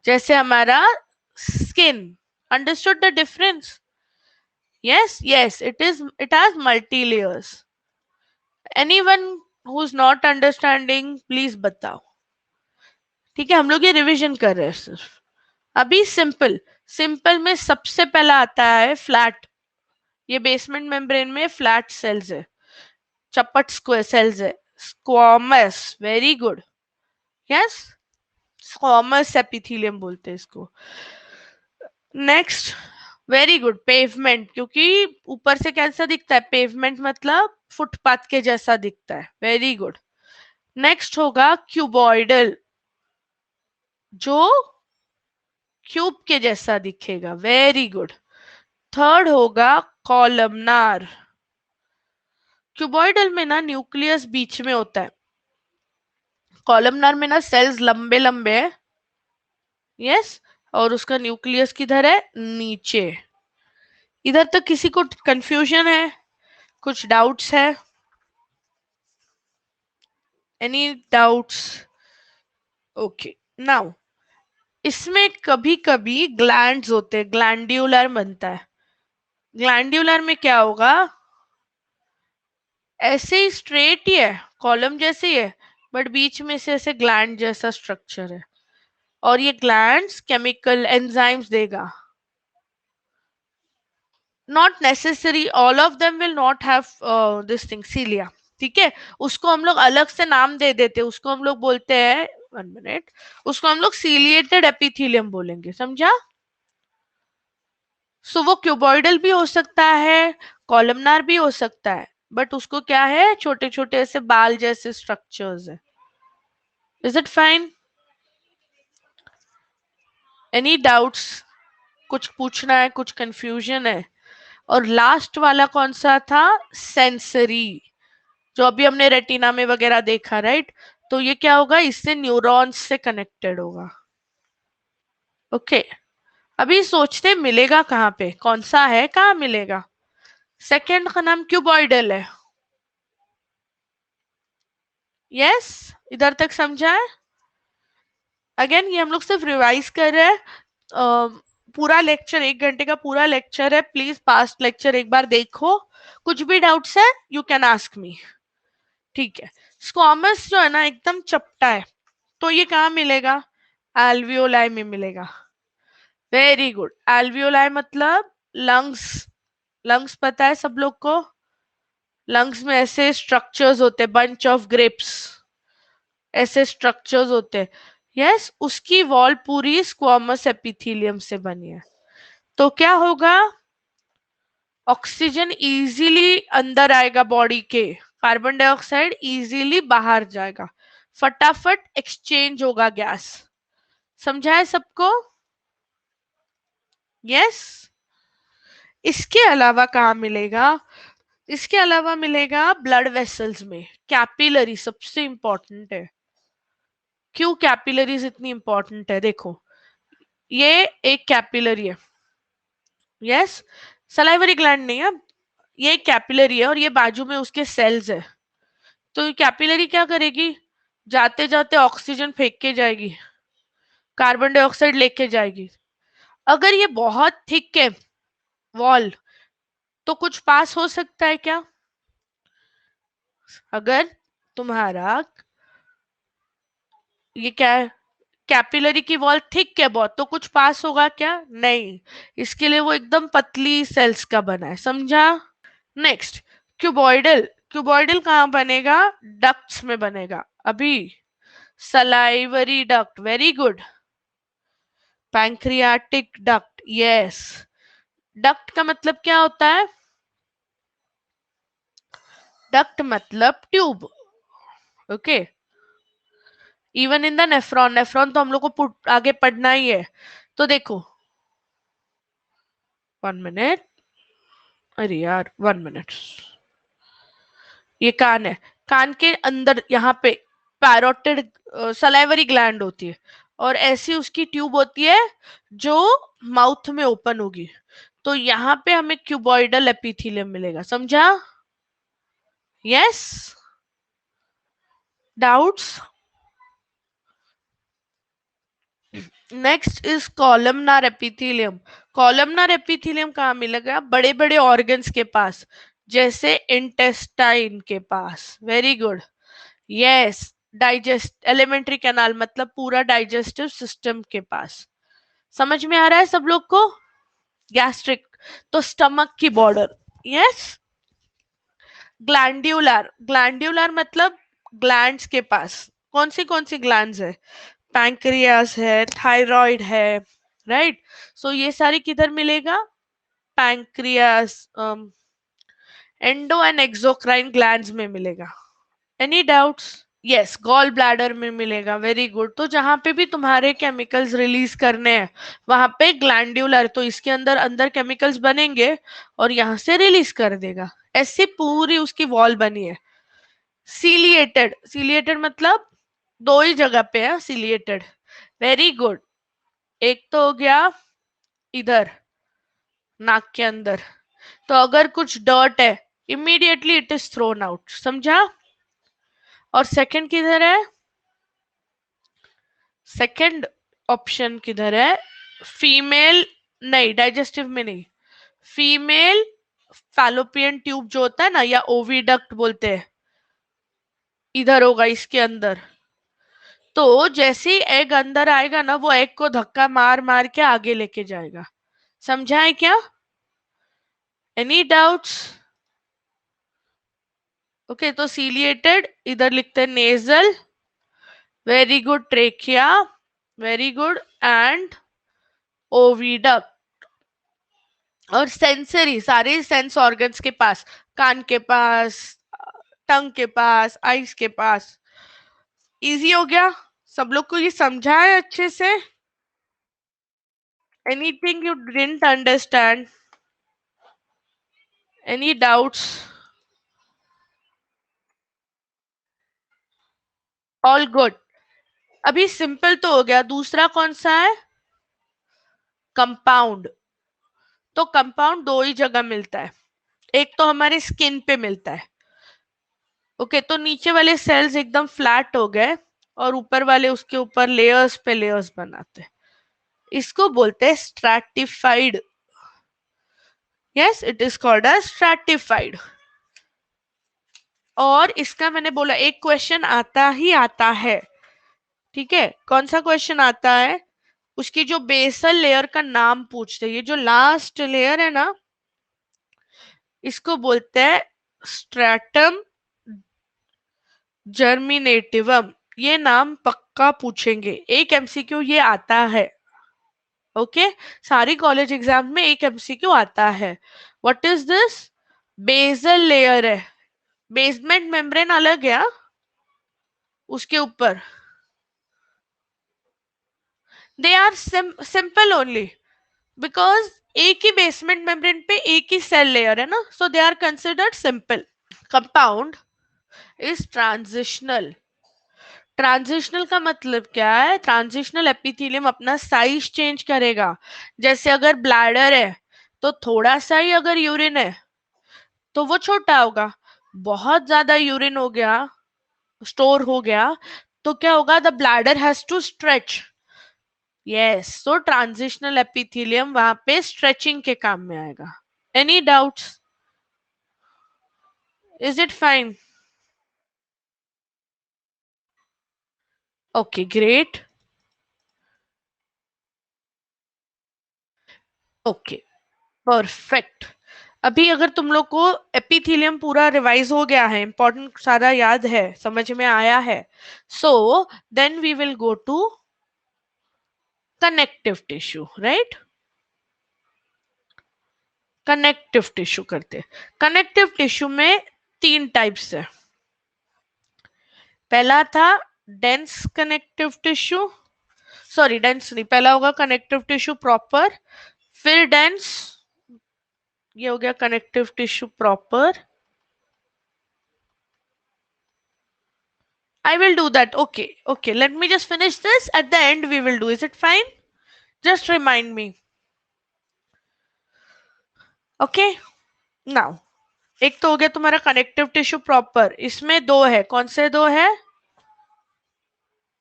जैसे हमारा skin, understood the difference? yes yes, it has multi layers. Anyone who's not understanding please बताओ, ठीक है, हम लोग ये रिवीजन कर रहे हैं सिर्फ। अभी सिंपल, सिंपल में सबसे पहला आता है फ्लैट, ये बेसमेंट मेम्ब्रेन में फ्लैट सेल्स है, चपट स्क्वायर सेल्स है, squamous, very good, yes, squamous epithelium बोलते हैं इसको। नेक्स्ट, वेरी गुड, पेवमेंट, क्योंकि ऊपर से कैसा दिखता है, पेवमेंट मतलब फुटपाथ के जैसा दिखता है, वेरी गुड। नेक्स्ट होगा क्यूबॉइडल, जो क्यूब के जैसा दिखेगा, वेरी गुड। थर्ड होगा कॉलमनार, क्यूबॉइडल में ना न्यूक्लियस बीच में होता है, कॉलमनार में ना सेल्स लंबे लंबे है, यस, और उसका न्यूक्लियस किधर है, नीचे। इधर तक किसी को कंफ्यूजन है, कुछ डाउट्स है? Any doubts? ओके, नाउ इसमें कभी कभी ग्लैंड्स होते हैं, ग्लैंड्यूलर बनता है, ग्लैंड्यूलर में क्या होगा, ऐसे ही स्ट्रेट ही है, कॉलम जैसे ही है, बट बीच में से ऐसे ग्लैंड जैसा स्ट्रक्चर है, और ये ग्लैंड्स केमिकल एंजाइम्स देगा। Not necessary, all of them will not have this thing, cilia, ठीक है, उसको हम लोग अलग से नाम दे देते, उसको हम लोग बोलते हैं, 1 मिनट, उसको हम लोग सीलिएटेड एपिथेलियम बोलेंगे, समझा? सो वो क्यूबॉइडल भी हो सकता है, कॉलमनार भी हो सकता है, बट उसको क्या है, छोटे छोटे ऐसे बाल जैसे स्ट्रक्चर्स है। Is it fine? Any doubts? कुछ पूछना है, कुछ कंफ्यूजन है? और लास्ट वाला कौन सा था, सेंसरी, जो अभी हमने रेटिना में वगैरह देखा, राइट? तो ये क्या होगा, इससे न्यूरॉन्स से कनेक्टेड होगा, ओके। अभी सोचते मिलेगा कहाँ पे, कौन सा है, कहाँ मिलेगा? सेकंड का नाम क्यूबॉइडल है, यस, इधर तक समझा है? अगेन ये हम लोग सिर्फ रिवाइज कर रहे हैं, पूरा लेक्चर 1 घंटे का पूरा लेक्चर है, प्लीज पास्ट लेक्चर एक बार देखो, कुछ भी डाउट्स है यू कैन आस्क मी, ठीक है। स्क्वामस जो है ना एकदम चपटा है, तो ये कहाँ मिलेगा, एल्वियोलाई में मिलेगा, वेरी गुड। एल्वियोलाई मतलब लंग्स, लंग्स पता है सब लोग को, लंग्स में ऐसे स्ट्रक्चर्स होते हैं, बंच ऑफ ग्रेप्स, ऐसे स्ट्रक्चर्स होते हैं, यस, उसकी वॉल पूरी स्क्वामस एपिथेलियम से बनी है। तो क्या होगा, ऑक्सीजन इजीली अंदर आएगा बॉडी के, कार्बन डाइऑक्साइड इजीली बाहर जाएगा, फटाफट एक्सचेंज होगा गैस, समझा है सबको? यस। इसके अलावा कहाँ मिलेगा, इसके अलावा मिलेगा ब्लड वेसल्स में, कैपिलरी सबसे इंपॉर्टेंट है। क्यों कैपिलरीज इतनी इंपॉर्टेंट है, देखो ये एक कैपिलरी है, यस, सलाइवरी ग्लैंड नहीं है, ये एक कैपिलरी है, और ये बाजू में उसके सेल्स है। तो कैपिलरी क्या करेगी, जाते जाते ऑक्सीजन फेंक के जाएगी, कार्बन डाइऑक्साइड लेके जाएगी। अगर ये बहुत थिक है वॉल, तो कुछ पास हो सकता है क्या? अगर तुम्हारा ये क्या है, कैपिलरी की वॉल थिक है बहुत, तो कुछ पास होगा क्या? नहीं। इसके लिए वो एकदम पतली सेल्स का बना है, समझा? Next, cuboidal. क्यूबॉइडल कहाँ बनेगा? डक्ट्स में बनेगा। अभी salivary duct, very good. Pancreatic duct, yes. Duct का मतलब क्या होता है? डक्ट मतलब tube, okay. Even in the nephron, nephron तो हम लोग को आगे पढ़ना ही है। तो देखो, 1 मिनट, अरे यार 1 मिनट। ये कान है, कान के अंदर यहाँ पे पैरोटिड सलाइवरी ग्लैंड होती है, और ऐसी उसकी ट्यूब होती है जो माउथ में ओपन होगी। तो यहाँ पे हमें क्यूबॉइडल एपिथेलियम मिलेगा, समझा? Yes? Doubts? Next is columnar epithelium. Columnar epithelium कहाँ मिलेगा? बड़े बड़े ऑर्गन्स के पास, जैसे इंटेस्टाइन के पास, very good. Yes, digest alimentary canal मतलब पूरा डाइजेस्टिव सिस्टम के पास। समझ में आ रहा है सब लोग को? गैस्ट्रिक, तो स्टमक की बॉर्डर। यस। ग्लैंड्यूलर, ग्लैंड्यूलर मतलब ग्लैंड्स के पास। कौन सी ग्लैंड्स है? पैंक्रियास है, थायराइड है, राइट। सो ये सारी किधर मिलेगा? Pancreas, endo and exocrine glands में मिलेगा। Any doubts? Yes, gall bladder में मिलेगा, वेरी गुड। तो जहां पे भी तुम्हारे केमिकल्स रिलीज करने हैं, वहां पे ग्लैंड्यूलर, तो इसके अंदर अंदर केमिकल्स बनेंगे और यहाँ से रिलीज कर देगा। ऐसी पूरी उसकी वॉल बनी है। सीलिएटेड, सीलिएटेड मतलब दो ही जगह पे है सीलिएटेड, वेरी गुड। एक तो हो गया इधर नाक के अंदर, तो अगर कुछ डर्ट है immediately it is thrown out, समझा? और सेकंड किधर है? सेकंड ऑप्शन किधर है? फीमेल, नहीं डाइजेस्टिव में नहीं, फीमेल फैलोपियन ट्यूब जो होता है ना, या ओविडक्ट बोलते हैं, इधर होगा इसके अंदर। तो जैसे ही एग अंदर आएगा ना, वो एग को धक्का मार मार के आगे लेके जाएगा, समझा है क्या? Any doubts? ओके, तो सीलिएटेड इधर लिखते हैं nasal, very good. Trachea, very good. And oviduct. और सेंसरी, सारे सेंस ऑर्गन्स के पास, कान के पास, टंग के पास, आईज के पास। इजी हो गया? सब लोग को ये समझा है अच्छे से? Anything you didn't understand? Any doubts? All good. अभी सिंपल तो हो गया, दूसरा कौन सा है? कंपाउंड। तो कंपाउंड दो ही जगह मिलता है, एक तो हमारे स्किन पे मिलता है, ओके। तो नीचे वाले सेल्स एकदम फ्लैट हो गए और ऊपर वाले उसके ऊपर लेयर्स पे लेयर्स बनाते हैं, इसको बोलते हैं stratified. Yes, it is called as stratified. और इसका मैंने बोला एक क्वेश्चन आता ही आता है, ठीक है? कौन सा क्वेश्चन आता है? उसकी जो बेसल लेयर का नाम पूछते हैं। ये जो लास्ट लेयर है ना, इसको बोलते हैं स्ट्रैटम जर्मिनेटिवम। ये नाम पक्का पूछेंगे, एक एमसीक्यू ये आता है, ओके। सारी कॉलेज एग्जाम में एक एमसीक्यू आता है। What is this? Basal layer है, बेसमेंट मेम्ब्रेन अलग है, हाँ? उसके ऊपर they are simple only, because एक ही बेसमेंट मेम्ब्रेन पे एक ही सेल लेयर है ना, so they are considered simple. Compound is transitional. Transitional का मतलब क्या है? ट्रांजिशनल एपिथेलियम अपना साइज चेंज करेगा। जैसे अगर ब्लैडर है, तो थोड़ा सा ही अगर यूरिन है तो वो छोटा होगा, बहुत ज्यादा यूरिन हो गया, स्टोर हो गया, तो क्या होगा? The bladder has to stretch, yes, तो ट्रांजिशनल एपिथेलियम वहां पे स्ट्रेचिंग के काम में आएगा. Any doubts? Is it fine? Okay, great. Okay, perfect. अभी अगर तुम लोग को एपिथेलियम पूरा रिवाइज हो गया है, इंपॉर्टेंट सारा याद है, समझ में आया है, so then we will go to connective tissue, right? Connective tissue करते. कनेक्टिव टिश्यू में तीन टाइप्स है. पहला था dense connective tissue, sorry dense नहीं, पहला होगा कनेक्टिव टिश्यू प्रॉपर, फिर डेंस, ये हो गया connective tissue proper. I will do that. Okay, okay. Let me just finish this. At the end, we will do. Is it fine? Just remind me. Okay. Now, एक तो हो गया तुम्हारा connective tissue proper. इसमें दो है. कौन से दो है?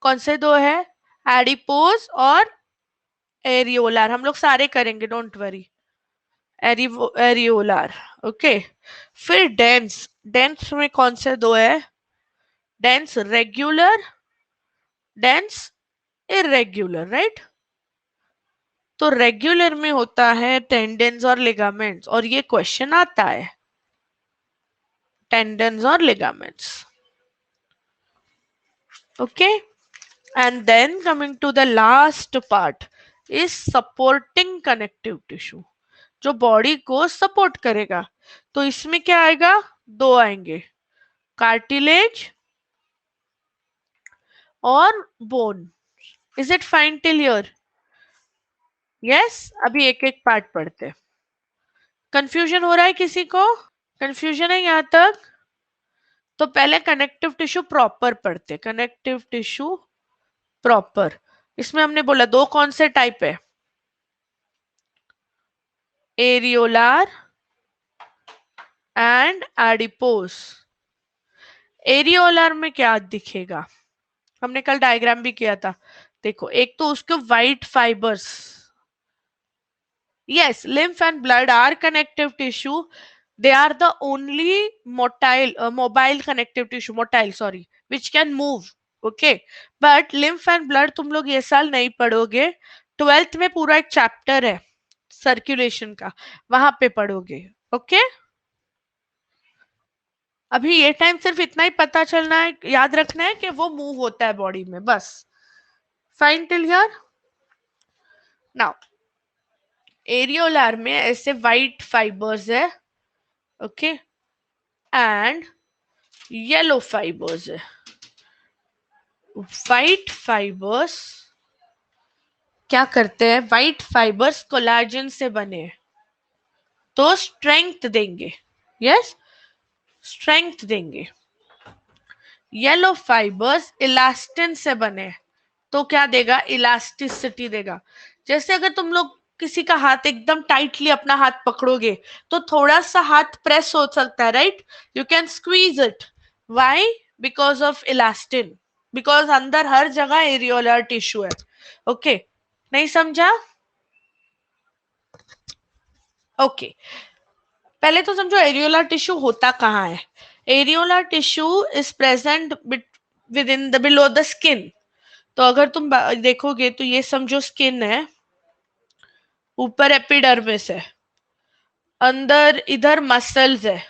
कौन से दो है? एडिपोज और एरियोलार. हम लोग सारे करेंगे, डोंट वरी. एरियोलार. ओके. फिर डेंस. डेंस में कौन से दो है? Dense regular, dense irregular, right? तो रेगुलर में होता है टेंडन्स और लिगामेंट्स, और ये क्वेश्चन आता है, टेंडन्स और ligaments. Okay. And then coming to the last part is supporting connective tissue, जो बॉडी को सपोर्ट करेगा. तो इसमें क्या आएगा? दो आएंगे, कार्टिलेज और bone. Is it fine till here? Yes. अभी एक एक पार्ट पढ़ते. कंफ्यूजन हो रहा है किसी को? कंफ्यूजन है यहां तक? तो पहले कनेक्टिव टिश्यू प्रॉपर पढ़ते. कनेक्टिव टिश्यू प्रॉपर, इसमें हमने बोला दो कौन से टाइप है? एरियोलार एंड एडिपोज. एरियोलार में क्या दिखेगा? हमने कल डायग्राम भी किया था. देखो, एक तो उसके white fibres. yes, lymph and blood are connective tissue. They are the only mobile connective tissue, motile, sorry, which can move. Okay, but lymph and blood तुम लोग ये साल नहीं पढ़ोगे. 12th में पूरा एक चैप्टर है सर्कुलेशन का, वहां पे पढ़ोगे. ओके. अभी ये टाइम सिर्फ इतना ही पता चलना है, याद रखना है कि वो मूव होता है बॉडी में, बस. Fine till here? नाउ, एरियोलार में ऐसे वाइट फाइबर्स है, ओके, एंड येलो फाइबर्स है. व्हाइट फाइबर्स क्या करते हैं? व्हाइट फाइबर्स कोलाजन से बने, तो स्ट्रेंथ देंगे. यस, स्ट्रेंथ देंगे. येलो फाइबर्स इलास्टिन से बने, तो क्या देगा? इलास्टिसिटी देगा. जैसे अगर तुम लोग किसी का हाथ एकदम टाइटली अपना हाथ पकड़ोगे, तो थोड़ा सा हाथ प्रेस हो सकता है, right? You can squeeze it. Why? Because of elastin. Because अंदर हर जगह एरियोलर टिश्यू है. ओके, नहीं समझा? ओके, पहले तो समझो एरियोलर टिश्यू होता कहाँ है. Areolar tissue is present with in the below the skin. तो अगर तुम देखोगे तो ये समझो स्किन है, ऊपर एपिडर्मिस है, अंदर इधर मसल्स है,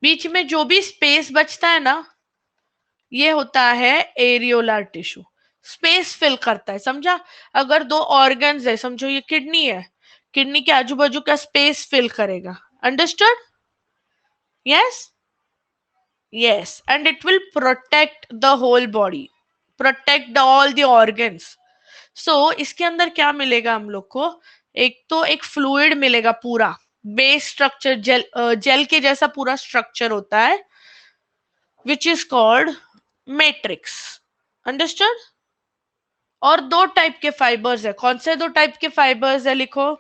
बीच में जो भी स्पेस बचता है ना, ये होता है एरियोलर टिश्यू. स्पेस फिल करता है, समझा? अगर दो ऑर्गन्स है, समझो ये किडनी है, किडनी के आजू बाजू का स्पेस फिल करेगा. Understood? Yes. Yes, and it will protect the whole body, protect all the organs. So इसके अंदर क्या मिलेगा हम लोग को? एक तो एक फ्लूइड मिलेगा पूरा, बेस स्ट्रक्चर, जेल के जैसा पूरा स्ट्रक्चर होता है, which is called matrix. Understood? और दो टाइप के फाइबर्स है. कौन से दो टाइप के फाइबर्स है? लिखो.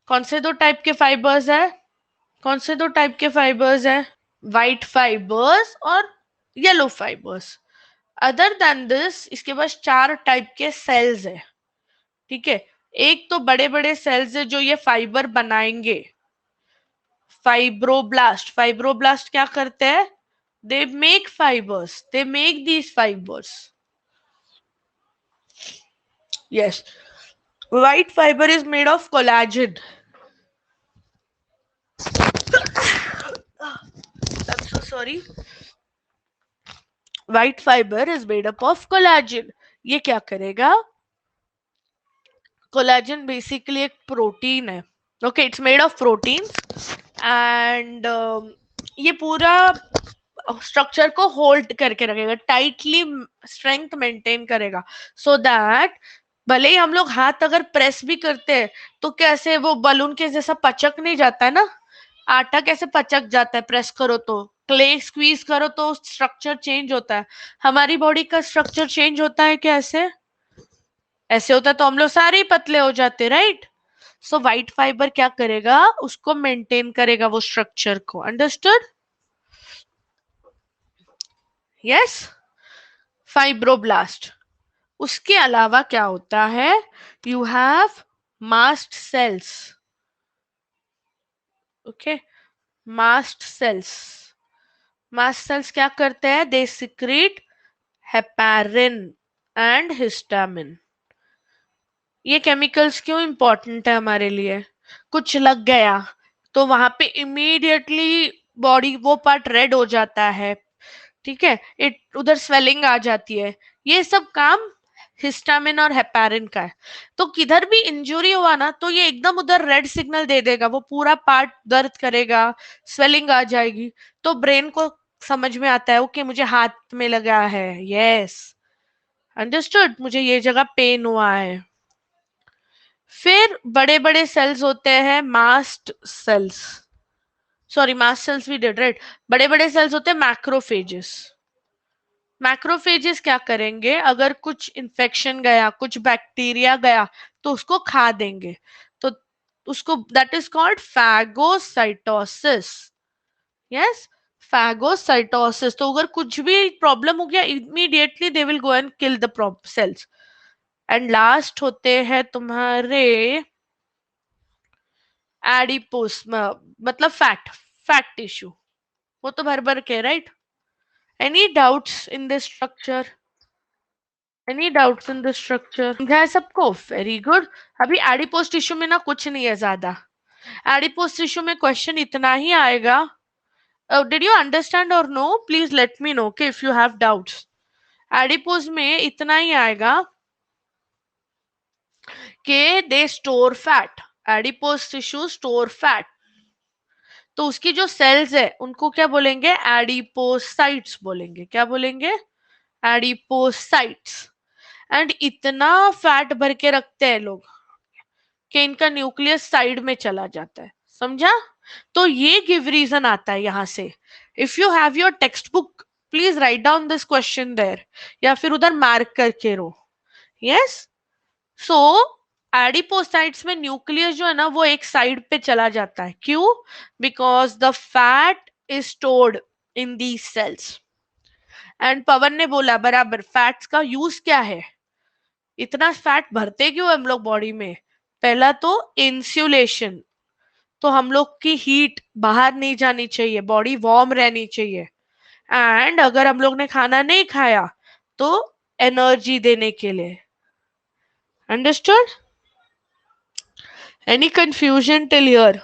कौन से दो टाइप के फाइबर्स है? कौन से दो टाइप के फाइबर्स है? व्हाइट फाइबर्स और yellow fibres. Other than this इसके पास 4 टाइप के सेल्स है, ठीक है। एक तो बड़े बड़े सेल्स है जो ये फाइबर बनाएंगे, फाइब्रोब्लास्ट। फाइब्रोब्लास्ट क्या करते हैं? They make fibres, they make these fibres. Yes, white fibre is made of collagen. I'm so sorry. White fiber is made up of collagen. ये क्या करेगा? कोलाजन बेसिकली एक प्रोटीन है, okay, it's made of protein and ये पूरा structure को hold करके रखेगा, टाइटली स्ट्रेंथ मेंटेन करेगा, सो दैट भले ही हम लोग हाथ अगर प्रेस भी करते हैं तो कैसे वो बलून के जैसा पचक नहीं जाता है ना, आटा कैसे पचक जाता है प्रेस करो तो, क्ले स्क्वीज करो तो स्ट्रक्चर चेंज होता है, हमारी बॉडी का स्ट्रक्चर चेंज होता है कैसे? ऐसे होता तो हम लोग सारे ही पतले हो जाते, राइट? सो व्हाइट फाइबर क्या करेगा? उसको मेंटेन करेगा वो स्ट्रक्चर को, अंडरस्टूड? Yes, fibroblast. उसके अलावा क्या होता है? You have mast cells, okay, mast cells. Mast cells क्या करते हैं? They secrete heparin and histamine. ये केमिकल्स क्यों इंपॉर्टेंट है हमारे लिए? कुछ लग गया तो वहां पे इमीडिएटली बॉडी वो पार्ट रेड हो जाता है, ठीक है, इट उधर स्वेलिंग आ जाती है, ये सब काम हिस्टामिन और हेपारिन का है। तो किधर भी इंजरी हुआ ना तो ये एकदम उधर रेड सिग्नल दे देगा, वो पूरा पार्ट दर्द करेगा, स्वेलिंग आ जाएगी, तो ब्रेन को समझ में आता है ओके मुझे हाथ में लगा है, यस, अंडरस्टूड, मुझे ये जगह पेन हुआ है। फिर बड़े बड़े सेल्स होते हैं mast cells, sorry mast cells भी डिड, राइट। बड़े बड़े सेल्स होते हैं मैक्रोफेजेस। मैक्रोफेजेस क्या करेंगे? अगर कुछ इंफेक्शन गया, कुछ बैक्टीरिया गया तो उसको खा देंगे, तो उसको that is called phagocytosis. Yes, phagocytosis. तो अगर कुछ भी प्रॉब्लम हो गया immediately they will go and kill the cells. And last होते हैं तुम्हारे एडिपोस, मतलब फैट, फैट टिश्यू, वो तो भर भर के, right? Any doubts in this structure? Any doubts in the structure? समझा है सबको? Very good. अभी एडिपोस टिश्यू में ना कुछ नहीं है ज्यादा, एडिपोस टिश्यू में क्वेश्चन इतना ही आएगा, did you understand or no? Please let me know कि if you have doubts. Adipose में इतना ही आएगा कि they store fat, adipose tissue store fat, तो उसकी जो सेल्स है उनको क्या बोलेंगे? एडिपोसाइट्स बोलेंगे। क्या बोलेंगे? एडिपोसाइट्स। एंड इतना फैट भर के रखते हैं लोग कि इनका न्यूक्लियस साइड में चला जाता है, समझा? तो ये गिव रीजन आता है यहां से। If you have your textbook please write down this question there, या फिर उधर मार्क करके रो। यस, सो एडिपोसाइट्स में न्यूक्लियस जो है ना वो एक साइड पे चला जाता है, क्यों? Because the fat is stored in the cells. And Pavan ने बोला बराबर, फैट्स का यूज क्या है? इतना फैट भरते क्यों हम लोग बॉडी में? पहला तो इंसुलेशन, तो हम लोग की हीट बाहर नहीं जानी चाहिए, बॉडी वार्म रहनी चाहिए। एंड अगर हम लोग ने खाना नहीं खाया तो एनर्जी देने के लिए, understood? Any confusion till here?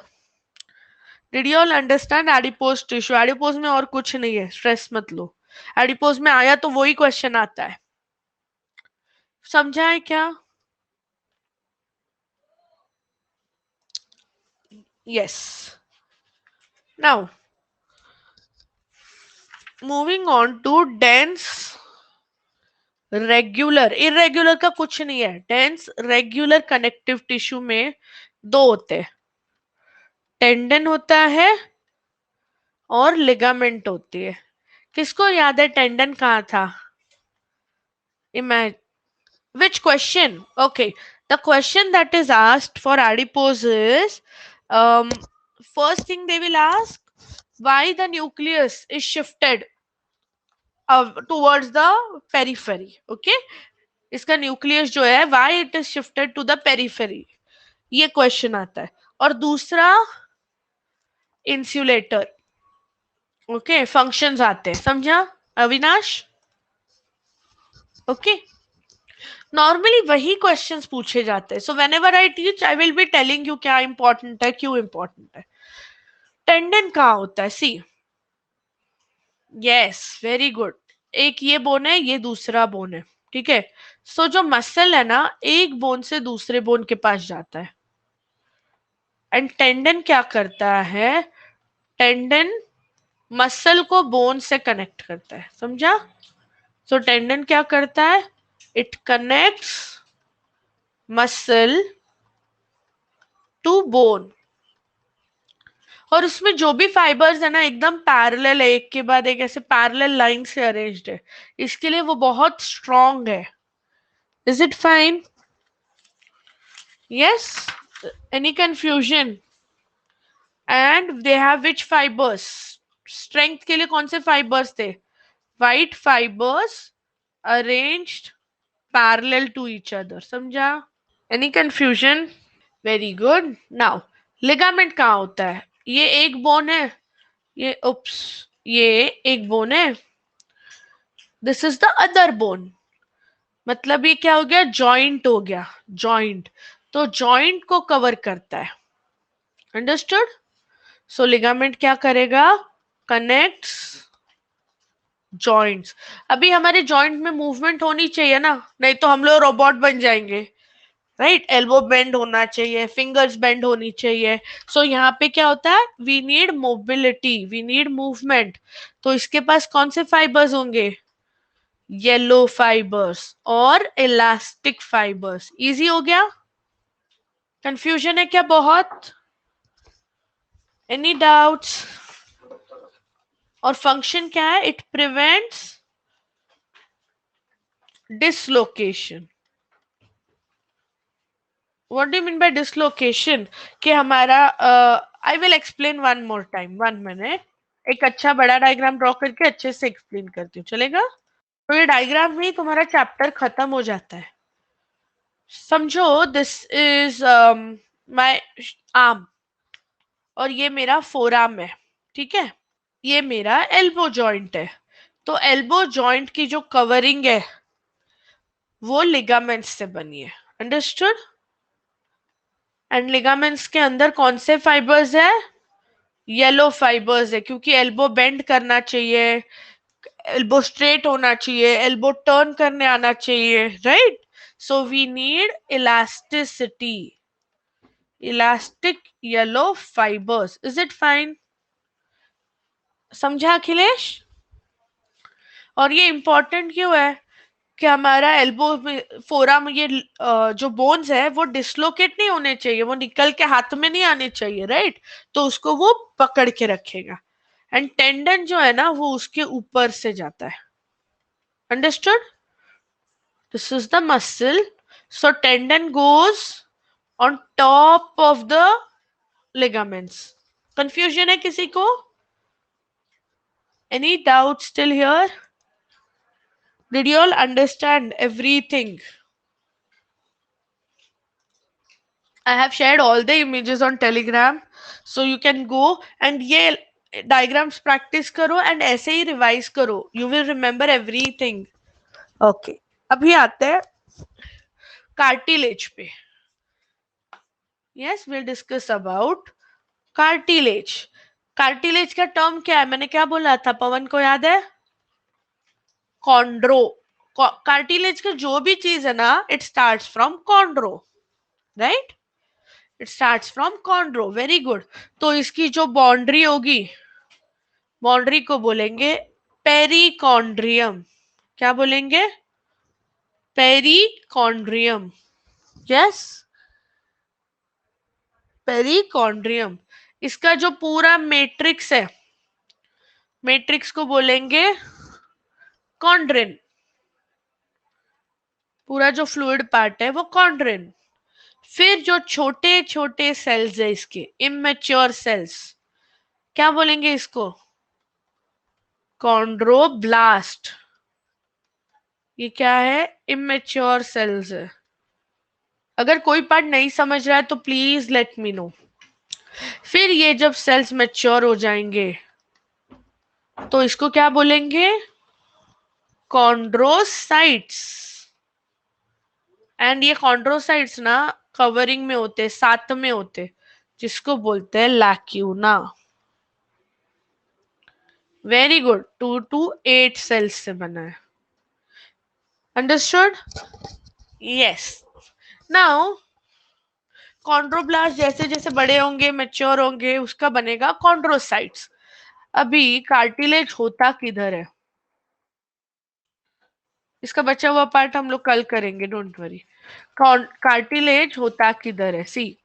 Did you all understand adipose tissue? Adipose में और कुछ नहीं है, स्ट्रेस मत लो, एडिपोज में आया तो वही क्वेश्चन आता है, समझा है क्या? Yes, now moving on to dense regular. Irregular का कुछ नहीं है, डेंस रेगुलर कनेक्टिव टिश्यू में दो होते हैं, टेंडन होता है और लिगामेंट होती है। किसको याद है टेंडन कहाँ था? Image which question? Okay, the question that is asked for adipose is, um, first thing they will ask, why the nucleus is shifted? Towards the periphery. Okay, इसका न्यूक्लियस जो है why it is shifted to the periphery, ये question आता है. और दूसरा insulator. Okay, functions आते हैं, समझा अविनाश? ओके, नॉर्मली वही क्वेश्चंस पूछे जाते हैं. So when ever I teach I will be telling you क्या इंपॉर्टेंट है, क्यों इंपॉर्टेंट है. टेंडन कहाँ होता है? सी, यस, वेरी गुड. एक ये बोन है, ये दूसरा बोन है, ठीक है. सो जो मसल है ना, एक बोन से दूसरे बोन के पास जाता है. एंड टेंडन क्या करता है? टेंडन मसल को बोन से कनेक्ट करता है, समझा? सो टेंडन क्या करता है? It connects muscle to bone. और उसमें जो भी फाइबर्स है ना, एकदम पैरेलल है, एक के बाद एक ऐसे पैरेलल लाइन से अरेंज्ड है. इसके लिए वो बहुत स्ट्रॉन्ग है. Is it fine? Yes. Any confusion? And they have which fibres? Strength के लिए कौन से फाइबर्स थे? White fibres arranged parallel to each other, समझा? Any confusion? Very good. Now ligament कहाँ होता है? ये एक बोन है, ये उप्स, ये एक बोन है, this is the other bone. मतलब ये क्या हो गया? जॉइंट हो गया. जॉइंट, तो जॉइंट को कवर करता है. अंडरस्टूड? सो लिगामेंट क्या करेगा? Connects joints. अभी हमारे जॉइंट में मूवमेंट होनी चाहिए ना, नहीं तो हम लोग रोबोट बन जाएंगे. राइट, एल्बो बेंड होना चाहिए, फिंगर्स बेंड होनी चाहिए. सो यहाँ पे क्या होता है? We need mobility, we need movement. तो इसके पास कौन से फाइबर्स होंगे? येलो फाइबर्स और इलास्टिक फाइबर्स. इजी हो गया? कंफ्यूजन है क्या बहुत? Any doubts? और फंक्शन क्या है? It prevents dislocation. What do you mean by dislocation? कि हमारा, I will explain one more time, 1 minute. एक अच्छा बड़ा डायग्राम ड्रॉ करके अच्छे से एक्सप्लेन करती हूँ, चलेगा? तो ये डायग्राम में ही तुम्हारा चैप्टर खत्म हो जाता है. समझो, दिस इज माय आर्म और ये मेरा फोर आर्म है, ठीक है. ये मेरा एल्बो जॉइंट है. तो एल्बो जॉइंट की जो कवरिंग है वो लिगामेंट्स से बनी है. अंडरस्टूड? एंड लिगामेंट्स के अंदर कौन से फाइबर्स है? येलो फाइबर्स है, क्योंकि एल्बो बेंड करना चाहिए, एल्बो स्ट्रेट होना चाहिए, एल्बो टर्न करने आना चाहिए, right. So we need elasticity, elastic yellow fibres. Is it fine? समझा अखिलेश? और ये इंपॉर्टेंट क्यों है कि हमारा एल्बो में, फोरा में, ये जो बोन्स है वो डिसलोकेट नहीं होने चाहिए, वो निकल के हाथ में नहीं आने चाहिए, राइट. तो उसको वो पकड़ के रखेगा. एंड टेंडन जो है ना, वो उसके ऊपर से जाता है. Understood? This is the muscle. So tendon goes on top of the ligaments. Confusion है किसी को? Any doubt still here? Did you all understand everything? I have shared all the images on Telegram, so you can go and ये diagrams practice करो and ऐसे ही revise करो. You will remember everything. Okay. अभी आते हैं cartilage पे. Yes, we'll discuss about cartilage. Cartilage का term क्या है? मैंने क्या बोला था? पवन को याद है? Chondro. Cartilage का जो भी चीज है ना, it starts from chondro, right? It starts from chondro. Very good. तो इसकी जो बाउंड्री होगी, बाउंड्री को बोलेंगे पेरिकॉन्ड्रियम. क्या बोलेंगे? पेरिकॉन्ड्रियम. Yes, perichondrium. इसका जो पूरा मैट्रिक्स है, मैट्रिक्स को बोलेंगे कॉन्ड्रिन. पूरा जो फ्लूइड पार्ट है वो कॉन्ड्रिन. फिर जो छोटे छोटे सेल्स है इसके, इमेच्योर सेल्स, क्या बोलेंगे इसको? कॉन्ड्रोब्लास्ट, ये क्या है? इमेच्योर सेल्स है। अगर कोई पार्ट नहीं समझ रहा है तो प्लीज लेट मी नो। फिर ये जब सेल्स मैच्योर हो जाएंगे तो इसको क्या बोलेंगे? कॉन्ड्रोसाइट्स। एंड ये कॉन्ड्रोसाइट्स ना कवरिंग में होते, साथ में होते, जिसको बोलते हैं lacuna. Very good, 2 to 8 cells से बना है। अंडरस्टूड? यस। नाउ कॉन्ड्रोब्लास्ट जैसे जैसे बड़े होंगे, मैच्योर होंगे, उसका बनेगा कॉन्ड्रोसाइट्स। अभी कार्टिलेज होता किधर है? इसका बचा हुआ पार्ट हम लोग कल करेंगे, डोंट वरी। कार्टिलेज होता किधर है? सी,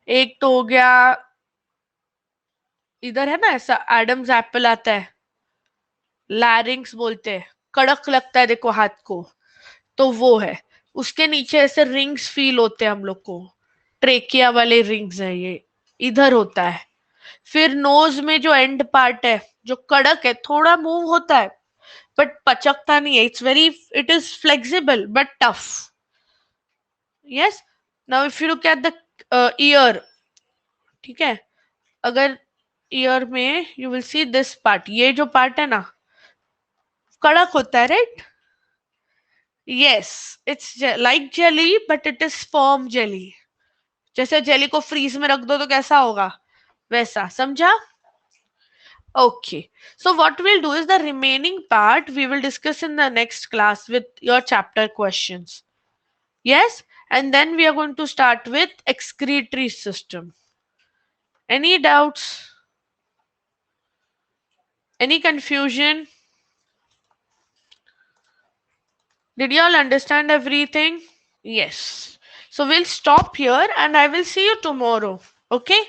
एक तो हो गया इधर है ना, ऐसा एडम्स एप्पल आता है, लैरिंग्स बोलते हैं, कड़क लगता है देखो हाथ को, तो वो है। उसके नीचे ऐसे रिंग्स फील होते हैं हम लोग को, ट्रेकिया वाले रिंग्स है ये, इधर होता है। फिर नोज में जो एंड पार्ट है, जो कड़क है, थोड़ा मूव होता है बट पचकता नहीं है, it's very, it is flexible but tough. Yes. Now if you look at the year, ठीक है, अगर ईयर में you will see this part, ये जो पार्ट है ना कड़क होता है, right? Yes, it's like jelly but it is firm jelly. जैसे जेली को फ्रीज में रख दो तो कैसा होगा, वैसा, समझा? Okay. So what we'll do is the remaining part we will discuss in the next class with your chapter questions. Yes? And then we are going to start with excretory system. Any doubts? Any confusion? Did you all understand everything? Yes. So we'll stop here and I will see you tomorrow. Okay?